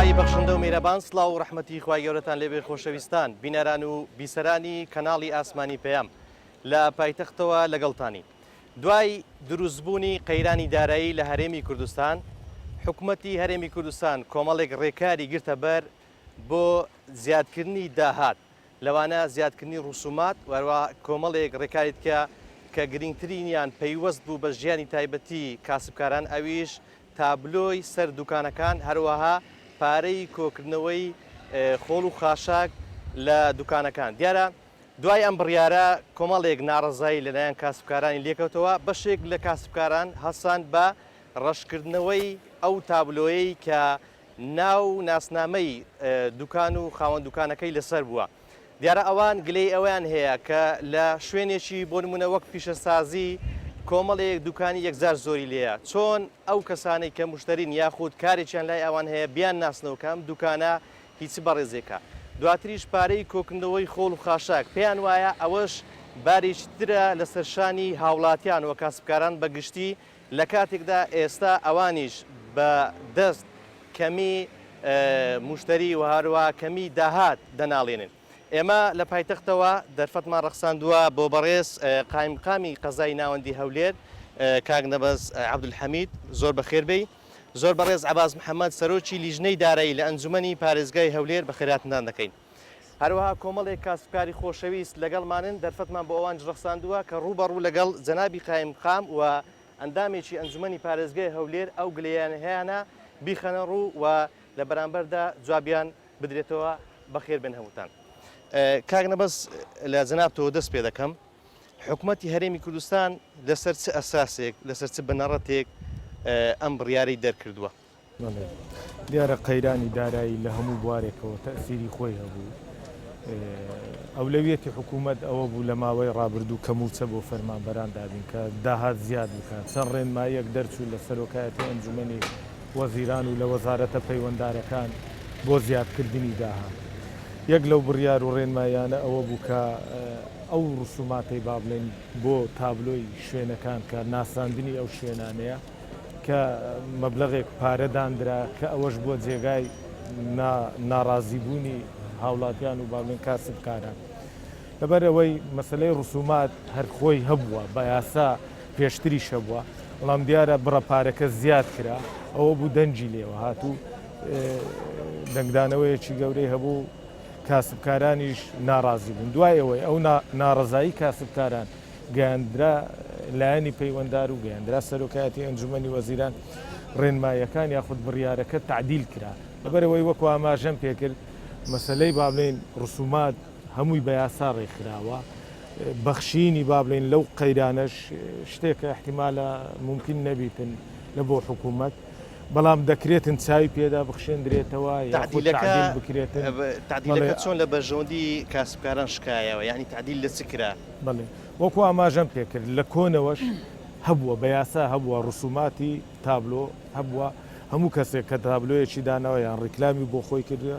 خوای بەخشندە و میرەبان سڵاو و ڕەحمەتی خوای گەورەتان لێبێ خۆشەویستان بینەران و بیسەرانی کەناڵی ئاسمانی پێیام لە پایتەختەوە لەگەڵتانی. دوای دروستبوونی قەیرانی دارایی لە هەرێمی کوردستان، حکوومەتی هەرێمی کوردستان کۆمەڵێک ڕێکاری گرتە بەر بۆ زیادکردنی داهات، لەوانە زیادکردنی ڕوسومات، وەروە کۆمەڵێک ڕێکاریت کە گرنگترینیان پەیوەست بوو بە ژیانی تایبەتی کاسبکاران، ئەویش تابلۆی سەر دوکانەکان، هەروەها پارەی کۆکردنەوەی خۆڵ و خاشاک لە دوکانەکان. دیارە دوای ئەم بڕیارە کۆمەڵێک ناڕەزایی لەلایەن کاسبکارانی لێکەوتەوە، بەشێک لە کاسبکاران هەسان بە ڕەشکردنەوەی ئەو تابلۆیەی کە ناو ناسنامەی دوکان و خاوەن دوکانەکەی لەسەر بووە. دیارە ئەوان گلەی ئەویان هەیە کە لە شوێنێکی بۆ نمونە وەک پیشەسازی کۆمەڵێک دوکانی یەکجار زۆری لێیە، چۆن ئەو کەسانەی کە مشترین یاخود کارێکیان لای ئەوان هەیە بیان ناسنەوەکەم دوکانە هیچ بەڕێزێکە. دواتریش پارەی کۆکردنەوەی خۆڵ و خاشاک پێیان وایە ئەوەش بارێکترە لەسەر شانی هاوڵاتیان و کاسبکاران بەگشتی لە کاتێکدا ئێستا ئەوانیش بە دەست کەمی مشتری و هەروە کەمی داهات دەناڵێنن. ئێمە لە پایتەختەوە دەرفەتمان ڕەخساندووە بۆ بەڕێز قایمقامی قەزای ناوەندی هەولێر کاک نەبەز عەبدولحەمید، زۆر بەخێر بێی. زۆر بەڕێز عەباس محەممەد سەرۆکی لیژنەی دارایی لە ئەنجومەنی پارێزگای هەولێر بە خێراتتان دەکەین. هەروەها کۆمەڵێک کاسبکاری خۆشەویست لەگەڵمانن، دەرفەتمان بۆ ئەوان ڕەخساندووە کە ڕوبەڕوو لەگەڵ جەنابی قایمقام و ئەندامێکی ئەنجومەنی پارێزگای هەولێر ئەو گلەیان هەیەە بیخەنە ڕوو و لە بەرامبەردا جوابیان بدرێتەوە. بەخێر بن هەمووتان. کاک نەبەز لە جەنابتەوە دەست پێ دەکەم، حکوومەتی هەرێمی کوردستان لەسەر چ ئەساسێک لەسەر چ بنەڕەتێک ئەم بڕیارەی دەرکردووە؟ دیارە قەیرانی دارایی لە هەموو بوارێکەوە تەسیری خۆی هەبوو. ئەولەویەتی حکوومەت ئەوە بوو لە ماوەی ڕابردوو کەموچە بۆ فەرمانبەران دابین کە داهات زیاد بکات. چەند ڕێنماییەک دەرچوو لە سەرۆکایەتی ئەنجومەنی وەزیران و لە وەزارەتە پەیوەنددارەکان بۆ زیادکردنی داهات. یەک لەو بڕیار و ڕێنمایانە ئەوە بوو کە ئەو ڕوسوماتی با بڵێن بۆ تابلۆی شوێنەکان کە ناساندنی ئەو شوێنانەیە کە مەبلەغێک پارەدانرا کە ئەوەش بۆ جێگای ناڕازیبوونی هاوڵاتیان و با بڵێن کاسبکاران. لەبەر ئەوەی مەسەلەی ڕوسومات هەر خۆی هەبووە بە یاسا پێشتریش هەبووە، بەڵام دیارە بڕەپارەکە زیاد کرا، ئەوە بوو دەنجی لێوە هاتوو دەنگدانەوەیەکی گەورەی هەبوو، کاسبکارانیش ناڕازی بوون. دوای ئەوەی ئەو ناڕزایی کاسبکاران گەیاندرا لایەنی پەیوەنددار و گەیاندرا سەرۆکایەتی ئەنجومەنی وەزیران، ڕێنمایەکان یاخود بڕیارەکە تعدیل کرا. لەبەرەوەی وەکو ئاماژەم پێکرد مەسەلەی با بڵێن ڕوسومات هەمووی بە یاسا ڕێکخراوە، بەخشینی با بڵێن لەو قەیرانەش شتێکە احتیمالە ممکن نەبیتن لە بۆ حکوومەت، بەڵام دەکرێتن چاوی پێدا بخشێندرێتەوە تعدیل بکرێتن. تعدیلەکە چۆن لە بەرژەوەندی کاسبکاران شکایەوە، یعنی تعدیل لە چ کرا؟ بڵێ وەکو ئاماژەم پێکرد لە کۆنەوەش هەبووە بە یاسا هەبووە ڕوسوماتی تابلۆ هەبووە، هەموو کەسێک کە تابلۆیەکی دانەوە یان ڕیکلامی بۆ خۆی کردووە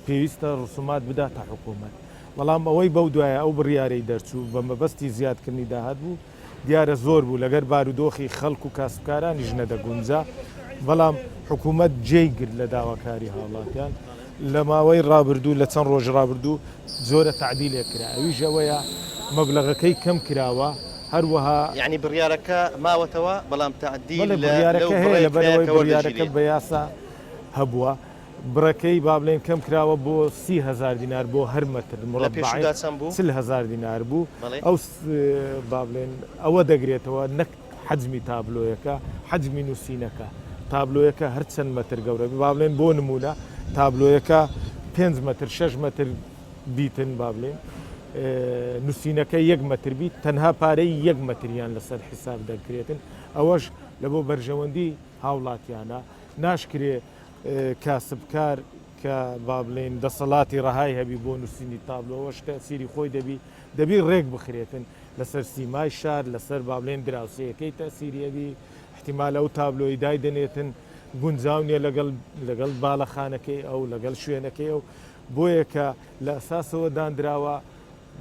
پێویستە ڕوسومات بداتە حکوومەت. بەڵام ئەوەی بەو دوایە ئەو بڕیارەی دەرچوو بە مەبەستی زیادکردنی داهات بوو، دیارە زۆر بوو لەگەر بارودۆخی خەڵک و کاسبکارانیش نەدەگونجا، بەڵام حکوومەت جێی گرت لە داواکاری هاوڵاتیان لە ماوەی ڕابردوو لە چەند ڕۆژ ڕابردوو زۆرە تعدیلێک کرا. ئەویش ئەوەیە مەبلەغەکەی کەم کراوە، هەروەها یعنی بڕیارەکە ماوەتەوە بەڵام تعدیل بڕیارەکە هەیە لەبەرەوەی بڕیارەکە بە یاسا هەبووە. بڕەکەی با بڵێن کەم کراوە بۆ 30,000 دینار بۆ هەر مەتر مربع 40,000 دینار بوو. ئەو با بڵێن ئەوە دەگرێتەوە نەک حەجمی تابلۆیەکە، حەجمی نووسینەکە. تابلۆیەکە هەر چەند مەتر گەورە با بڵێن بۆ نمونە تابلۆیەکە 5 مەتر 6 مەتر بیتن، با بڵێن نووسینەکە 1 مەتر بیت، تەنها پارەی 1 مەتریان لەسەر حیساب دەکرێتن. ئەوەش لە بۆ بەرژەوەندی هاوڵاتیانە ناشکرێ کاسبکار کە با بڵێن دەسەڵاتی ڕەهای هەبی بۆ نووسینی تابلۆەوەش تەسیری خۆی دەبی ڕێک بخرێتن لەسەر سیمای شار، لەسەر با بڵێن دراوسەیەکەی تەسیریەبی احتیمالە ئەو تابلۆی دایدەنێتن گونجاونیە لەگەڵ باڵەخانەکەی ئەو لەگەڵ شوێنەکەی ئەو، بۆیە کە لە ئەساسەوە دانراوە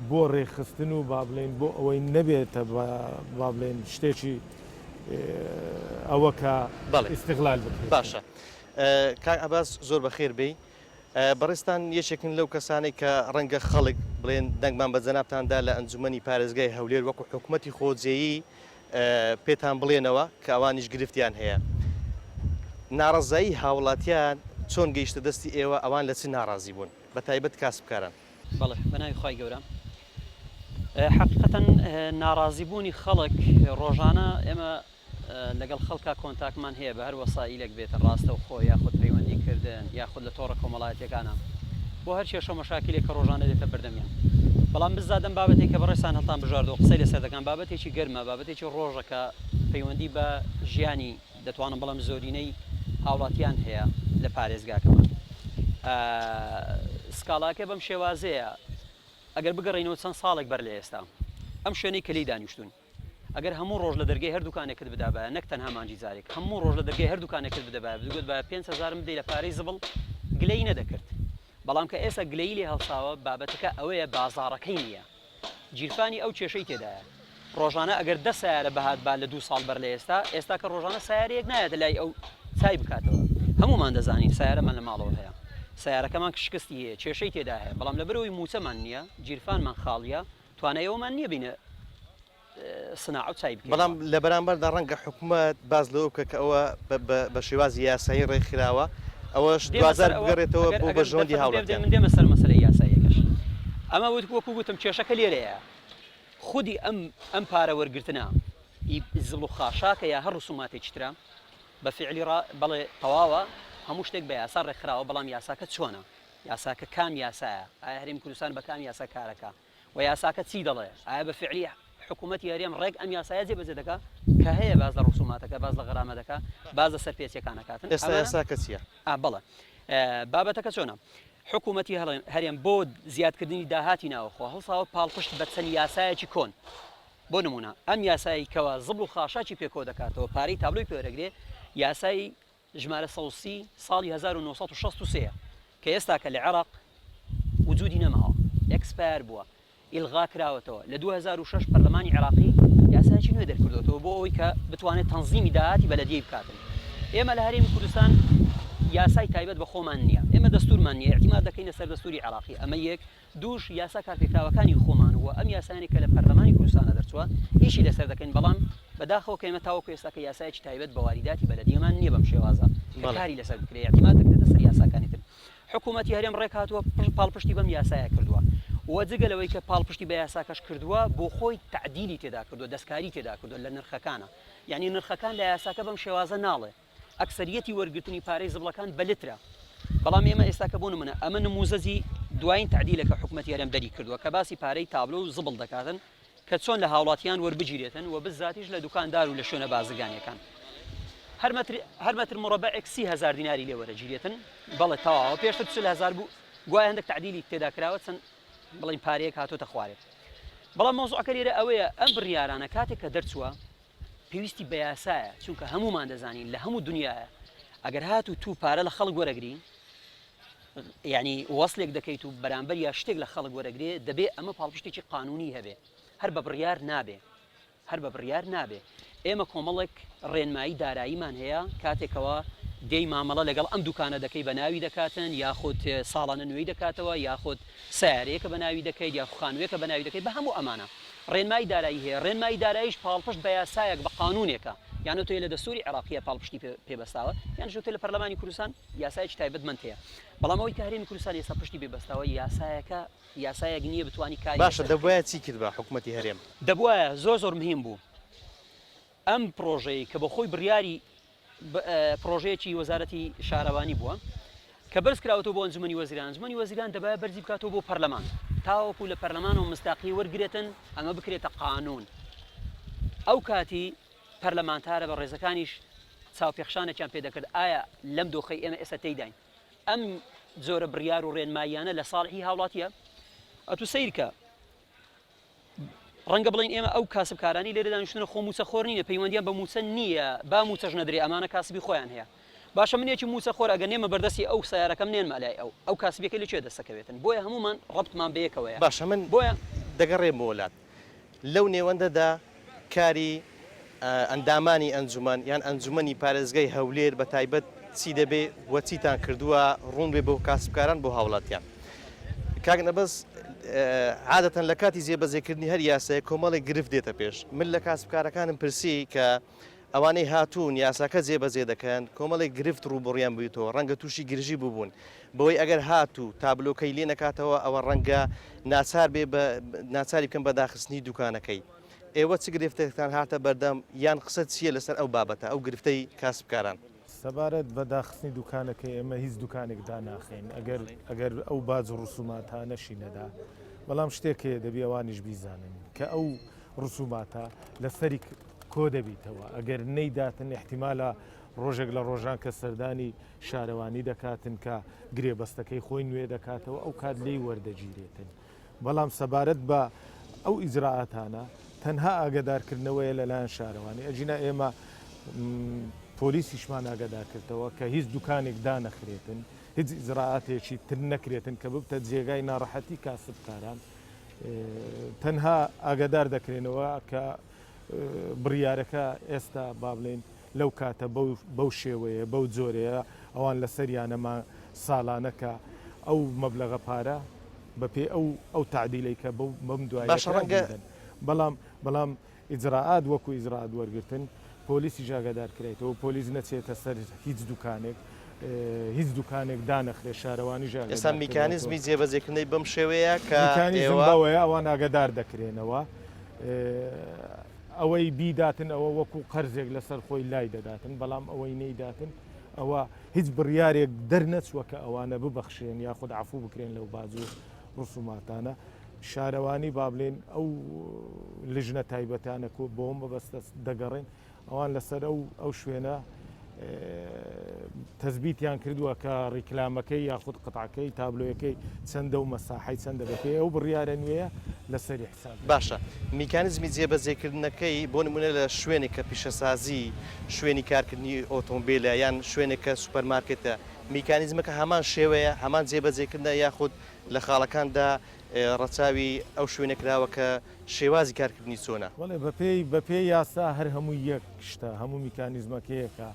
بۆ ڕێخستن و با بڵێن بۆ ئەوەی نەبێتە با بڵێن شتێکی ئەوە کە ئیستیغلال بکرێت. باشە. کاک عەباس زۆر بەخێر بێی بەڕێستان یەکێکن لەو کەسانێک کە ڕەنگە خەڵک بڵێن دەنگمان بە جەنابتاندا لە ئەنجومەنی پارێزگای هەولێر وەکو حکوومەتی خۆجێیی پێتان بڵێنەوە کە ئەوانیش گرفتیان هەیە ناڕەزایی هاوڵاتیان چۆن گەیشتە دەستی ئێوە ئەوان لە چ ناڕازی بوون بە تایبەت کاسبکاران بەڵێ بەناوی خی گەورە حقیقەتەن ناڕازیبوونی خەڵک ڕۆژانە ئێمە لەگەڵ خەڵکا کۆنتاکمان هەیە بە هەر وەسائلێک بێتن ڕاستە و خۆ یاخود پەیوەندیکردن یاخود لە تۆڕە کۆمەڵایەتەکانە بۆ هەر کێشە مەشاکلێک کە ڕۆژانە دێتە بەردەمیان بەڵام بزادەم بابەتێک کە بەڕێستان هەڵتان بژاردەوە قسەی لەسەر دەکەن بابەتێکی گەرمە بابەتێکی ڕۆژەکە پەیوەندی بە ژیانی دەتوانم بەڵام زۆرینەی هاوڵاتیان هەیە لە پارێزگاکەمان سکاڵاکە بەم شێوازەیە ئەگەر بگەڕێنەوە چەند ساڵێک بەر لە ئێستا ئەم شوێنەی کەلی دانیشتون ئەگەر هەموو ڕۆژ لە دەرگای هەردووکانێکت بدابە نەک تەنها مانجی زارێک هەموو ڕۆژ لە دەرگای هەردووکانێکت بدەبە بگوت بە 5,000 بدەی لە پارەی زبڵ گلەی نەدەکرد بەڵام کە ئێستا گلەی لێ هەڵساوە بابەتەکە ئەوەیە بازاڕەکەی نییە گیرفانی ئەو کێشەی تێدایە ڕۆژانە ئەگەر 10 سیارە بەهات با لە 2 ساڵ بەر لە ئێستا کە ڕۆژانە سیارەیەک نایەت لای ئەو چای بکاتەوە هەمومان دەزانین سیارەمان لە ماڵەوە هەیە سیارەکەمان شکستی هەیە کێشەی تێدا هەیە بەڵام لەبەرەوەی موچەمان نییە گیرفانمان خاڵیە توانایەوەمان نییە بینە سناعە چای بکەین بەڵام لە بەرامبەردا ڕەنگە حکوومەت باز لەوە بکە کە ئەوە بە شێوازی یاسایی ڕێکخراوە ئەوەش دوازار بگەڕێتەوە بۆ بەژۆندی هاوڵاتیان من دێمە سەر مەسەلەی یاساییەکەش ئەمە وەکو گوتم کێشەکە لێرەیە خودی ئەم پارە وەرگرتنە زڵ و خاشاکە یا هەر ڕسوماتێکی ترە بە فعلی بەڵێ تەواوە هەموو شتێک بە یاسا ڕێکخراوە بەڵام یاساکە چۆنە یاساکە کام یاسایە ئایا هەرێمی کوردستان بە کام یاسا کارەکە و یاساکە چی دەڵێ ئایا بە فعلی حکوومەتی هەرێم ڕێک ئەم یاسایە جێبەجێ دەکا کە هەیە باز لە ڕسوماتەکە باز لە غەرامەتەکە باز لە سەرپێچیەکانەکاتن ئێستا یاساکە چییە؟ بەڵێ بابەتەکە چۆنە حکوومەتی هەرێم بۆ زیادکردنی داهاتی ناوەخۆ هەڵساوە پاڵپشت بە چەند یاسایەکی کۆن بۆ نمونە ئەم یاسایی کەوە زڵ و خاشاکی پێکۆ دەکاتەوە پارەی تابلۆی پێوەرەگرێ یاسایی ژمارە سەوسی ساڵی 1963 کە ئێستا کە لە عێراق وجودی نەماوە ئەکسپایر بووە ئیلغا کراوەتەوە لە 2006 پەرلەمانی عێراقی یاسایکی نوێ دەرکردوەوە بۆ ئەوەی کە بتوانێت تەنزیمی داهاتی بەلەدیەی بکاتن ئێمە لە هەرێمی کوردستان یاسای تایبەت بە خۆمان نییە ئێمە دەستورمان نییە احتیمال دەکەینە سەر دەستوری عێراقی ئەمە یەک دووش یاسا کارپێکراوەکانی خۆمان وە ئەم یاسانێک کە لە پەرلەمانی کوردستانە دەرچووە هیچی لەسەر دەکەین بەڵام بەداخەوە کە ئێمە تاوەکو ئێستاکە یاسایکی تایبەت بە واریداتی بەلەدیەمان نییە بەم شێوازە کاری لەسەر بکرێ احتیمال دەکرێتە سەر یاساکانی تر حکوومەتی هەرێم ڕێک هاتووە پاڵپشتی بەم یاسایە کردووە وە جگەلەوەی کە پاڵپشتی بە یاساکەش کردووە بۆ خۆی تعدیلی تێدا کردووە دەستکاری تێدا کردووە لە نرخەکانە یعنی نرخەکان لە یاساکە بەم شێوازە ناڵێ ئەکسەریەتی وەرگرتنی پارەی زبڵەکان بە لترە بەڵام ئێمە ئێستا کە بۆ نمونە ئەمە نموزەزی دوایین تعدیلەکە حکوومەتی هەرێم دەری کردووە کە باسی پارەی تابلۆ و زبڵ دەکاتن کە چۆن لە هاوڵاتیان وەربگیرێتن و بزاتیش لە دوکاندار و لە شوێنە بازرگانیەکان هەر مەتر مڕەبەعێک 30,000 دیناری لێ وەرەگیرێتن بەڵێ تەواوە پێشتر 40,000 بوو گوایە هەندێک تعدیلی تێدا کراوە چەند بڵین پارەیەک هاتۆتە خوارێت بەڵام مۆزوعەکە لێرە ئەوەیە ئەم بڕیارانە کاتێک کە دەرچووە پێویستی بە یاسایە چونکە هەمومان دەزانین لە هەموو دنیاە ئەگەر هات و تو پارە لە خەڵک وەرەگری یعنی وەصلێک دەکەیت و بەرامبەر یا شتێک لە خەڵک وەرەگرێ دەبێ ئەمە پاڵپشتێکی قانونی هەبێ هەر بە بڕیار نابێ ئێمە کۆمەڵێک ڕێنمایی داراییمان هەیە کاتێکەوە دەی مامەڵە لەگەڵ ئەم دوکانە دەکەی بە ناوی دەکاتن یاخود ساڵانە نوێی دەکاتەوە یاخود سیارەیەکە بە ناوی دەکەیت یا خانوویەکە بە ناوی دەکەیت بە هەموو ئەمانە ڕێنمایی دارایی هەیە ڕێنمایی داراییش پاڵپشت بە یاسایەک بە قانونێکە یانە تۆی لە دەستوری عێراقیە پاڵپشتی پێبەستاوە یان ژوتێ لە پەرلەمانی کوردستان یاسایەکی تایبەتمەند هەیە بەڵام ئەوەی کە هەرێمی کوردستان ئێستا پشتی پێبەستاوە یاسایەک نییە بتوانی کاری باشە دەبوایە چی کرد بە حکوومەتی هەرێم دەبوایە زۆر مهم بوو ئەم پرۆژەی کە بە خۆی بڕیاری پرۆژەیەکی وەزارەتی شارەوانی بووە کە بەرز کراوەتەوە بۆ ئەنجومەنی وەزیران دەبایە بەرزی بکاتەوە بۆ پەرلەمان تاوەکو لە پەرلەمانەوە مستاقی وەرگرێتن ئەمە بکرێتە قانون ئەو کاتی پەرلەمانتارە بە ڕێزەکانیش چاوپێخشانێکیان پێدەکرد ئایا لەم دۆخەی ئێمە ئێستا تێیداین ئەم جۆرە بڕیار و ڕێنماییانە لە ساڵحی هاوڵاتیە ئەتو سیرکە ڕەنگە بڵین ئێمە ئەو کاسبکارانی لێرە دانیشتونە خۆ موچە خۆر نینە پەیوەندیان بە موچە نییە با موچەش نەدرێ ئەمانە کاسبی خۆیان هەیە باشە منێکی موچە خۆر ئەگەر نێمە بەردەستی ئەو سیارەکەم نێنمە لای ئەو کاسبیەکە لەکوێ دەستەکەوێتن بۆیە هەمومان ڕەبتمان بەیەکەوەیە باشە من بۆیە دەگەڕێم وڵات لەو نێوەندەدا کاری ئەندامانی ئەنجومەن یان ئەنجومەنی پارێزگای هەولێر بە تایبەت چی دەبێ وە چیتان کردووە ڕوون بێ بۆ کاسبکاران بۆ هاوڵاتیان. کاک نەبەس عادەتەن لە کاتی جێبەجێکردنی هەر یاسایە کۆمەڵێک گرفت دێتە پێش. من لە کاسبکارەکانم پرسی کە ئەوانەی هاتوون یاساکە جێبەجێ دەکەن کۆمەڵێک گرفت ڕووبڕیان بوویتەوە ڕەنگە تووشی گرژی بووبوون بۆی ئەگەر هاتوو تابلۆکەی لێ نەکاتەوە ئەوە ڕەنگە ناچار بێ ناچاری بکەم بە داخستنی دوکانەکەی. ئێوە چ گرفتێکتان هاتە بەردەم یان قسە چییە لەسەر ئەو بابەتە ئەو گرفتەی کاسبکاران؟ سەبارەت بە داخستنی دوکانەکەی ئێمە هیچ دوکانێک داناخین ئەگەر ئەو باج ڕسوماتە نەشینەدا بەڵام شتێکێ دەبی ئەوانیش بیزانن کە ئەو ڕسوماتە لەسەری کۆ دەبیتەوە ئەگەر نەیداتن احتیمالە ڕۆژێک لە ڕۆژان کە سەردانی شارەوانی دەکاتن کە گرێبەستەکەی خۆی نوێ دەکاتەوە ئەو کات لێی وەردەگیرێتن بەڵام سەبارەت بە ئەو ئیجراعاتانە تەنها ئاگدارکردنەوەیە لەلایەن شارەوانی ئەجینا ئێمە پۆلیسیشمان ئاگدارکردەوە کە هیچ دوکانێک دانەخرێتن هیچ ئیجراعاتێکی تر نەکرێتن کە ببتە جێگای ناڕەحەتی کاسبکاران تەنها ئاگدار دەکرێنەوە کە بڕیارەکە ئێستا با بڵێن لەو کاتە بەو شێوەیە بەو جۆرەیە ئەوان لە سەریانەما ساڵانەکە ئەو مەبلەغە پارە بەپێ ئەو تعدیلەی کە بەم دوایە بەڵام ئیجراعات وەکو ئیجراعات وەرگرتن پۆلیسی ژاگەدار کرێتەوە پۆلیس نەچێتە سەر هیچ دوکانێک دانەخرێ شارەوانی ژاگەدار ئێستا میکانیزمی جێبەجێکردنەی بەم شێوەیە کە ئێوەیە ئەوان ئاگدار دەکرێنەوە ئەوەی بیداتن ئەوە وەکو قەرزێک لەسەر خۆی لای دەداتن بەڵام ئەوەی نەیداتن ئەوە هیچ بڕیارێک دەرنەچوە کە ئەوانە ببەخشێن یاخود عفو بکرێن لەو بازوو ڕسوماتانە شارەوانی با بڵێن ئەو لژنە تایبەتانە بۆم بەبەستە دەگەڕێن ئەوان لەسەر ئەو شوێنە تەزبیتیان کردووە کە ڕیکلامەکەی یاخود قەتعەکەی تابلۆیەکەی چەندە و مەساحەی چەندە بەپێ ئەو بڕیارە نوێیە لەسەری حساب. باشە میکانیزمی جێبەجێکردنەکەی بۆ نمونە لە شوێنێک کە پیشەسازی شوێنی کارکردنی ئۆتۆمبیلە یان شوێنێک کە سوپەرمارکێتە میکانیزمەکە هەمان شێوەیە هەمان جێبەجێکردنە یاخود لە خاڵەکاندا ڕەچاوی ئەو شوێنە کراوە کە شێوازی کارکردنی چۆنە؟ وەڵێ بەپێی یاسا هەر هەموو یەک شتە هەموو میکانیزمەکەیەکە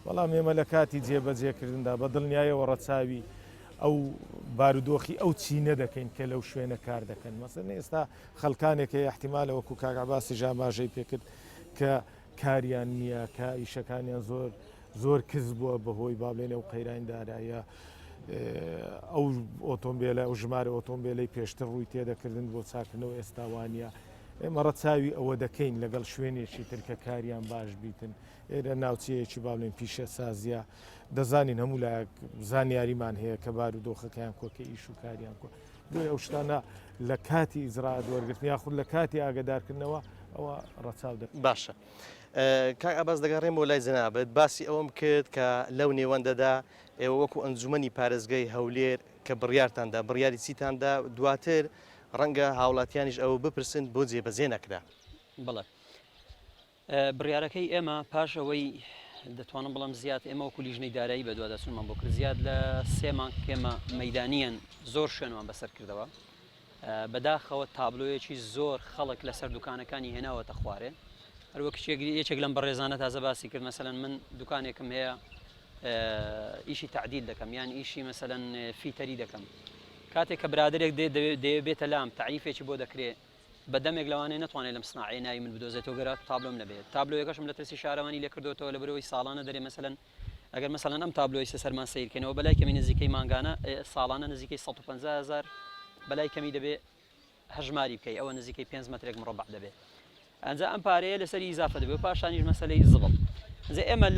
بەڵام ئێمە لە کاتی جێبەجێکردندا بە دڵنیایەوە ڕەچاوی ئەو بارودۆخی ئەو چینە دەکەین کە لەو شوێنە کار دەکەن مەسەن ئێستا خەڵکانێکە احتیمالە وەکو کاگاباسی ژاماژەی پێکرد کە کاریان نییە کە ئیشەکانیان زۆر کز بووە بەهۆی بابلێنە و قەیران دارایە ئەو ئۆتۆمبیلە ئەو ژمارە ئۆتۆمبیلەی پێشتر ڕووی تێدەکردن بۆ چاکردنەوە ئێستاوانە ئێمە ڕەچاوی ئەوە دەکەین لەگەڵ شوێنێکی ترکە کاریان باش بیتن ئێرە ناوچەیەکی با بڵێن پیشە سازیە دەزانین هەموو لایەک زانیاریمان هەیە کە بارودۆخەکەیان کۆکە ئیش و کاریان کۆ بۆی ئەو شتانە لە کاتی ئیجراعات وەرگرتن یاخود لە کاتی ئاگدارکردنەوە ئەوە ڕەچاو دەکەن. باشە کاک ئەباس دەگەڕێم بۆ لای جەنابەت باسی ئەوەم کرد کە لەو نێوەندەدا ئێوە وەکو ئەنجومەنی پارێزگای هەولێر کە بڕیارتاندا بڕیاری چیتاندا دواتر ڕەنگە هاوڵاتیانیش ئەوە بپرسن بۆ جێبەجێ نەکرا. بڵێ بڕیارەکەی ئێمە پاش ئەوەی دەتوانم بڵم زیاد ئێمە وەکو لیژنەی دارایی بە دووادەچوونمان بۆ کرد زیاد لە سێمان کێمە مەیدانیان زۆر شوێنمان بەسەر کردەوە بەداخەوە تابلۆیەکی زۆر خەڵک لەسەر دوکانەکانی هێناوەتە خوارێ هەروەک یەکێک لەم بەڕێزانە تازە باسی کرد مەسەلەن من دوکانێکم هەیە ئیشی تعدیل دەکەم یان ئیشی مەسەلەن فیتەری دەکەم کاتێک کە برادێک دەبێتە لام تعریفێکی بۆ دەکرێت بەدەمێک لەوانەیە نتوانێت لەم سناعی ناوی من بدۆزێتەوە گەرات تابلۆم نەبێت تابلۆیەکەشم لە ترسی شارەوانی لێ کردوتەوە لە بەرەوەی ساڵانە دەرێ مەسەلەن ئەگەر مەسەلەن ئەم تابلۆی سەرمان سیرکەنەوە بەلای کەمی نزیکەی مانگانە ساڵانە نزیکەی 150,000 بەلای کەمی دەبێت هەژماری بکەی ئەوە نزیکەی 5 مترێک مربع دەبێت ئەنجا ئەم پارەیە لەسەری ئیزافە دەبێت پاشانیش مەسەلەی زبڵ ئێمە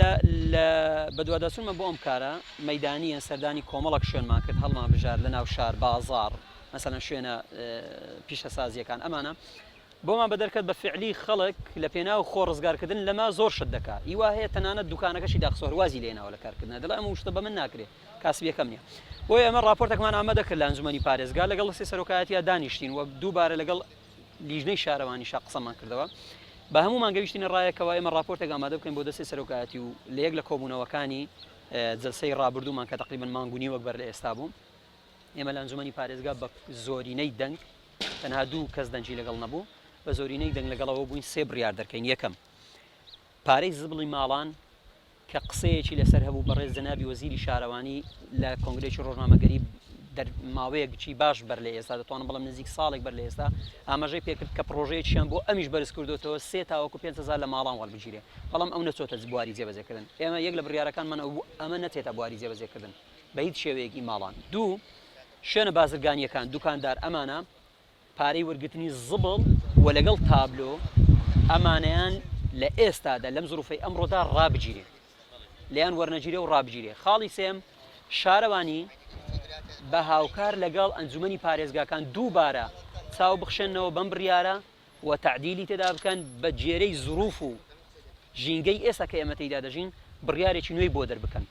بە دووادەچوونمە بۆ ئەم کارە مەیدانیە سەردانی کۆمەڵک شوێنمان کرد هەڵمان بژار لە ناو شار بازار مەسەلەن شوێنە پیشەسازیەکان ئەمانە بۆمان بەدەرکەت بە فعلی خەڵک لە پێناو خۆ ڕزگارکردن لەما زۆر شت دەکات هیوا هەیە تەنانەت دوکانەکەشی داخسۆر وازی لێناوە لە کارکردن دەڵێ ئەمە شتە بە من ناکرێت کاسبیەکەم نییە بۆیە ئەمە راپۆرتێکمان ئامادە کرد لە ئەنجومەنی پارێزگا لەگەڵ سێ سەرۆکایەتیە دانیشتین و دووبارە لەگەڵ لیژنەی شارەوانیشا قسەمان کردەوە بە هەمومان گەویشتینە ڕایەکەوە ئێمە راپۆرتێک ئامادە بکەین بۆ دەستی سەرۆکایەتی و لە یەک لە کۆبوونەوەکانی جەلسەی ڕابردوومان کە تقریباً مانگونی وەک بەر لە ئێستا بوو ئێمە لە ئەنجومەنی پارێزگا بە زۆرینەی دەنگ تەنها دوو کەس دەنجی لەگەڵ نەبوو بە زۆرینەی دەنگ لەگەڵەوە بووین 3 بڕیار دەکەین یەکەم پارەی زبڵی ماڵان کە قسەیەکی لەسەر هەبوو بەڕێز جەنابی وەزیری شارەوانی لە کۆنگرێکی ڕۆژنامەگەری ماوەیەکی باش بەر لە ئێستا دەتوانم بەڵام نزیک ساڵێک بەر لە ئێستا ئاماژەی پێکرد کە پرۆژەیەکیان بۆ ئەمیش بەرز کردوتەوە 3 تاوەکو 5,000 لە ماڵان وەڵبگیرێ بەڵام ئەو نەچۆتە بواری جێبەجێکردن ئێمە یەک لە بڕیارەکانمان ئەمە نەچێتە بواری جێبەجێکردن بە هیچ شێوەیەکی ماڵان دوو شوێنە بازرگانیەکان دوکاندار ئەمانە پارەی وەرگرتنی زبڵ و لەگەڵ تابلۆ ئەمانەیان لە ئێستادا لەم زروفەی ئەمڕۆدا ڕابگیرێ لیان وەرنەگیرێ و ڕابگیرێ خاڵی سێم شارەوانی بە هاوکار لەگەڵ ئەنجومەنی پارێزگاکان دووبارە چاو بخشێنەوە بەم بڕیارە و تعدیلی تێدا بکەن بە جێرەی زروف و ژینگەی ئێستا کە ئێمە تێیدا دەژین بڕیارێکی نوێی بۆ دەربکەن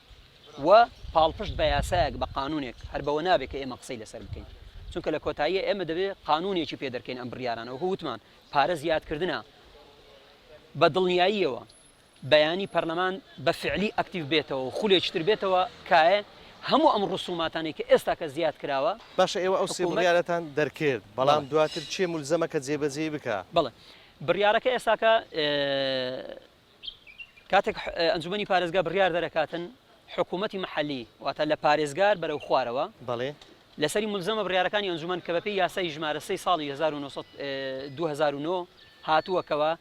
و پاڵپشت بە یاسایەک بە قانونێک هەر بەوە نابێت کە ئێمە قسەی لەسەر بکەین چونکە لە کۆتاییە ئێمە دەبێت قانونێکی پێ دەرکەین ئەم بڕیارانەوە وتمان پارە زیادکردنە بە دڵنیاییەوە بەیانی پەرلەمان بە فعلی ئەکتیو بێتەوە و خولێکتر بێتەوە کایە هەموو ئەم ڕسوماتانی کە ئێستا کە زیاد کراوە باشە ئێوە ئەو سێ بڕیارەتان دەرکرد بەڵام دواتر چێ مولزەمە کە جێبەجێ بکە بڵێ بڕیارەکە ئێستاکە کاتێک ئەنجومەنی پارێزگا بڕیار دەرەکاتن حکوومەتی محەلی واتە لە پارێزگار بەرەو خوارەوە بەڵێ لەسەری مولزەمە بڕیارەکانی ئەنجومەن کە بەپێی یاسای ژمارە 3 ساڵی 2009 هاتووەکەوە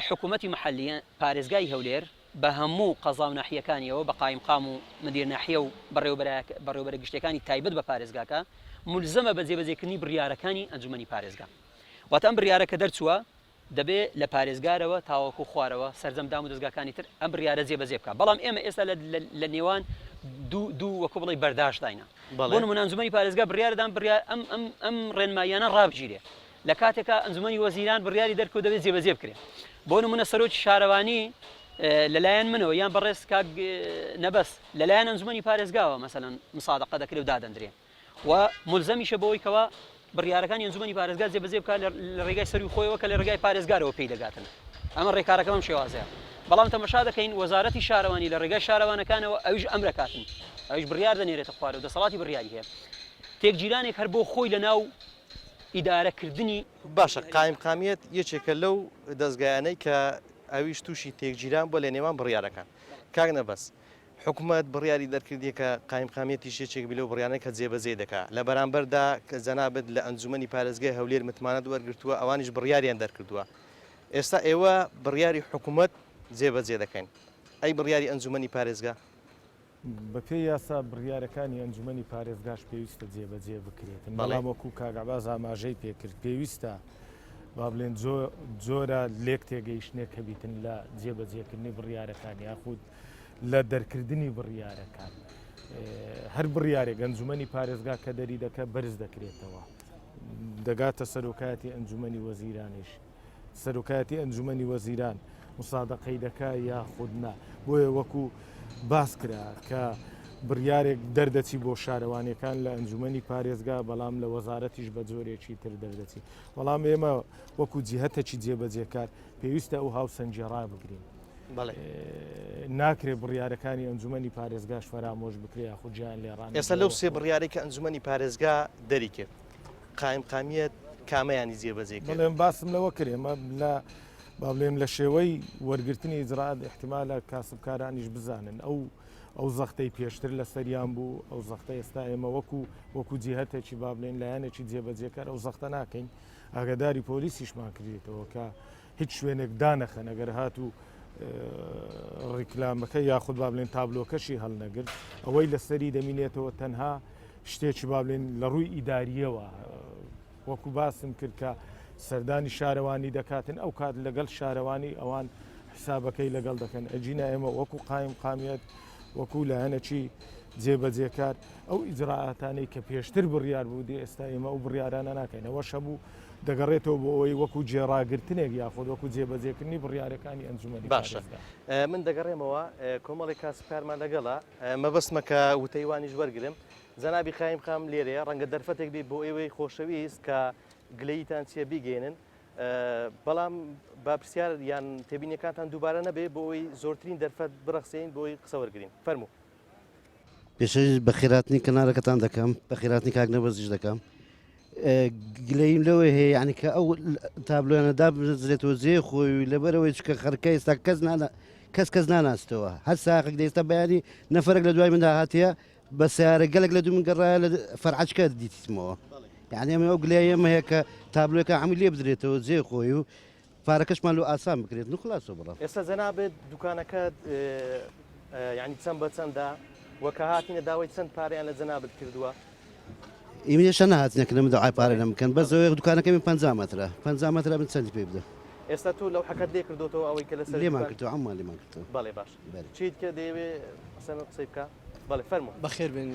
حکوومەتی محەلی پارێزگای هەولێر بە هەموو قەزا و ناحیەکانیەوە بە قایمقام و مدیر ناحیە و بەڕێوەبەرە گشتەکانی تایبەت بە پارێزگاکە مولزەمە بە جێبەجێکردنی بڕیارەکانی ئەنجومەنی پارێزگا واتە ئەم بڕیارەکە دەرچووە دەبێت لە پارێزگارەوە تاوەکو خوارەوە سەرجەمدام و دەستگاکانی تر ئەم بڕیارە جێبەجێ بکە بەڵام ئێمە ئێستا لە نێوان دوو وەکو بڵی بەرداشتداینە بۆ نمونە ئەنجومەنی پارێزگا بڕیاردان ئەم ڕێنماییانە ڕابگیرێ لە کاتێکە ئەنجومەنی وەزیران بڕیاری دەرکەوت دەبێت جێبەجێ بکرێ بۆ نمونە سەرۆکی شارەوانی لەلایەن منەوە یان بەڕێز کاک نەبەس لەلایەن ئەنجومەنی پارێزگاوە مەسەلەن مسادقە دەکرێت و دادەندرێ و مولزەمیشە بەوەی کەوە بڕیارەکانی ئەنجومەنی پارێزگا جێبەجێ بکات لە ڕێگای سەروی خۆیەوە کە لە ڕێگای پارێزگارەوە پێی دەگاتن ئەمە ڕێکارەکە بەم شێوازەیە بەڵام تەماشا دەکەین وەزارەتی شارەوانی لە ڕێگای شارەوانەکانەوە ئەویش ئەمرەکاتن ئەویش بڕیار دەنێرێتە خوارە و دەسەڵاتی بڕیاری هەیە تێکگیرانێک هەر بۆ خۆی لە ناو ئیدارەکردنی باشە قایمقامیەت یەکێکە لەو دەستگایانەی کە ئەویش تووشی تێکگیران بۆ لە نێوان بڕیارەکان کاک نەبەس حکوومەت بڕیاری دەرکردی کە قایمقامیەتی شێچێک بلەو بڕیانەی کە جێبەجێ دەکات لە بەرامبەردا کە جەنابەت لە ئەنجومەنی پارێزگای هەولێر متمانەت وەرگرتووە ئەوانیش بڕیاریان دەرکردووە ئێستا ئێوە بڕیاری حکوومەت جێبەجێ دەکەین ئەی بڕیاری ئەنجومەنی پارێزگا بەپێی یاسا بڕیارەکانی ئەنجومەنی پارێزگاش پێویستە جێبەجێ بکرێتن بەڵام وەکو کاگەباز ئاماژەی پێکرد پێویستە با بڵێن جۆرە لێک تێگەیشتنێک کە بیتن لە جێبەجێکردنی بڕیارەکان یاخود لە دەرکردنی بڕیارەکان هەر بڕیارێک ئەنجومەنی پارێزگا کە دەری دەکە بەرز دەکرێتەوە دەگاتە سەرۆکایەتی ئەنجومەنی وەزیرانیش سەرۆکایەتی ئەنجومەنی وەزیران مسادقەی دەکا یاخود نا بۆیە وەکو باس کرا کە بڕیارێک دەردەچی بۆ شارەوانیەکان لە ئەنجومەنی پارێزگا بەڵام لە وەزارەتیش بە جۆرێکی تر دەردەچی بەڵام ئێمە وەکو جیهەتێکی جێبەجێکار پێویستە ئەو هاوسەنجی ڕابگرین ناکرێت بڕیارەکانی ئەنجومەنی پارێزگاش فەرامۆش بکرێ یاخود گیان لێڕان ئێستا لەو سێ بڕیارێک کە ئەنجومەنی پارێزگا دەری کرد قایمقامیەت کامەیانی جێبەجێ کرد بڵێم باسم لەوە کرد ئێمە لە با بڵێم لە شێوەی وەرگرتنی ئیجرات احتیمالە کاسبکارانیش بزانن ئەو زەختەی پێشتر لە سەریان بوو ئەو زەختە ئێستا ئێمە وەکو جیهەتێکی با بڵێن لایەنێکی جێبەجێکار ئەو زەختە ناکەین ئاگاداری پۆلیسیشمان کردێتەوە کە هیچ شوێنێک دانەخە ئەگەر هاتوو ڕیکلامەکە یاخود با بڵێن تابلۆکەشی هەڵنەگرت ئەوەی لەسەری دەمینێتەوە تەنها شتێکی با بڵێن لە ڕووی ئیداریەوە وەکو باسم کرد کە سەردانی شارەوانی دەکاتن ئەو کات لەگەڵ شارەوانی ئەوان حسابەکەی لەگەڵ دەکەن ئەجینە ئێمە وەکو قایمقامیەت وەکو لایەنێکی جێبەجێکار ئەو ئیجراعاتانەی کە پێشتر بڕیار بوو دێ ئێستا ئێمە ئەو بڕیارانە ناکەین ئەوەش هەبوو دەگەڕێتەوە بۆ ئەوەی وەکو جێڕاگرتنێک یاخۆ وەکو جێبەجێکردنی بڕیارەکانی ئەنجومەنی باشە من دەگەڕێمەوە کۆمەڵی کاسبکارمان لەگەڵا مەبەستمە کە وتەیوانیش وەرگرم جەنابی قایمقام لێرەیە ڕەنگە دەرفەتێک بێت بۆ ئێوەی خۆشەویست کە گلەیتان چیە بیگەێنن بەڵام با پرسیار یان تێبینیەکانتان دووبارە نەبێ بۆ ئەوی زۆرترین دەرفەت بڕەخسەین بۆی قسە وەرگرین فەرموو پێشەویست بە خێراتنی کەنارەکەتان دەکەم بە خێراتنی کاک نەبەزیش دەکەم گلەیم لەوەی هەیە یعنی کە ئەو تابلۆیانە دابزرێتەوە جێ خۆی لەبەرەوەی چکە خەرکە ئێستا کەس کەس ناناستەوە هەر ساقێک دەیستا بەیانی نەفرێک لە دوای مندا هاتیە بە سیارە گەلێک لە دوو من گەڕایە لە فەرعەچکە دیتیمەوە یعنی ئەمە ئەو گلەیە ئێمە هەیە کە تابلۆەکە هەمووی لێ بدرێتەوە جێ خۆی و پارەکەشمان لەو ئاسان بکرێت نخلاسەوە بڵام ئێستا جەنابێت دوکانەکەت یعنی چەند بە چەندە وەکە هاتینە داوای چەند پارەیان لە جەنابەت کردووە ئیمێشە نهاتنێک لە من داوای پارە لە بکەن بەس دوکانەکەی من 50 مترە 50 مترە من چەندی پێ بدە ئێستا تۆ لەو حەکەت لێ کردوتەوە ئەوەی کە لەسەر لێمان کردەوە ئەممان لێمان کردەوە بەڵێ باش چیت کە دەیەوێ قسەمە قسەی بکە بەڵێ فەرموو بەخێر بن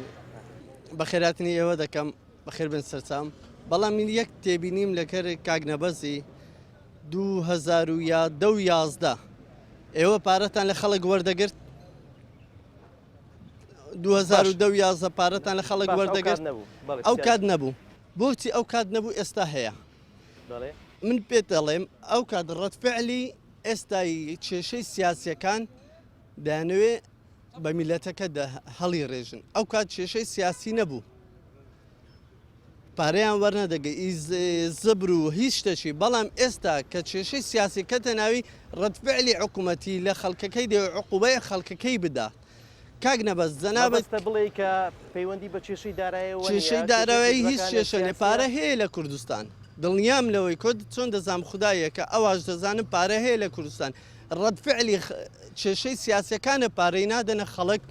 بەخێراتنی ئێوە دەکەم بەخێر بن سەرچام بەڵام من یەک تێبینیم لە کەرێک کاگنەبەزی 2011 ئێوە پارەتان لە خەڵک وەردەگرت 2011 پارەتان لە خەڵک وەردەگرت ئەو کات نەبوو بۆچی ئەو کات نەبوو ئێستا هەیە من پێت دەڵێم ئەو کات ڕەتفعلی ئێستای کێشەی سیاسیەکان دەیانەوێ بە میلەتەکە هەڵی ڕێژن ئەو کات کێشەی سیاسی نەبوو پارەیان وەرنەدەگەی زبر و هیچ شتێکی بەڵام ئێستا کە کێشەی سیاسی کەتە ناوی ڕەتفعلی حکوومەتی لە خەڵکەکەی دەوێ عقوبەی خەڵکەکەی بدا کاک نەبەس جەنابەت بڵێ کە پەیوەندی بە کێشەی دارایەوە کێشەی داراوی هیچ کێشەنێ پارە هەیە لە کوردستان دڵنیام لەوەی کۆ چۆن دەزانم خدایە کە ئەواش دەزانم پارە هەیە لە کوردستان ڕەتفعلی کێشەی سیاسەکانە پارەی نادەنە خەڵک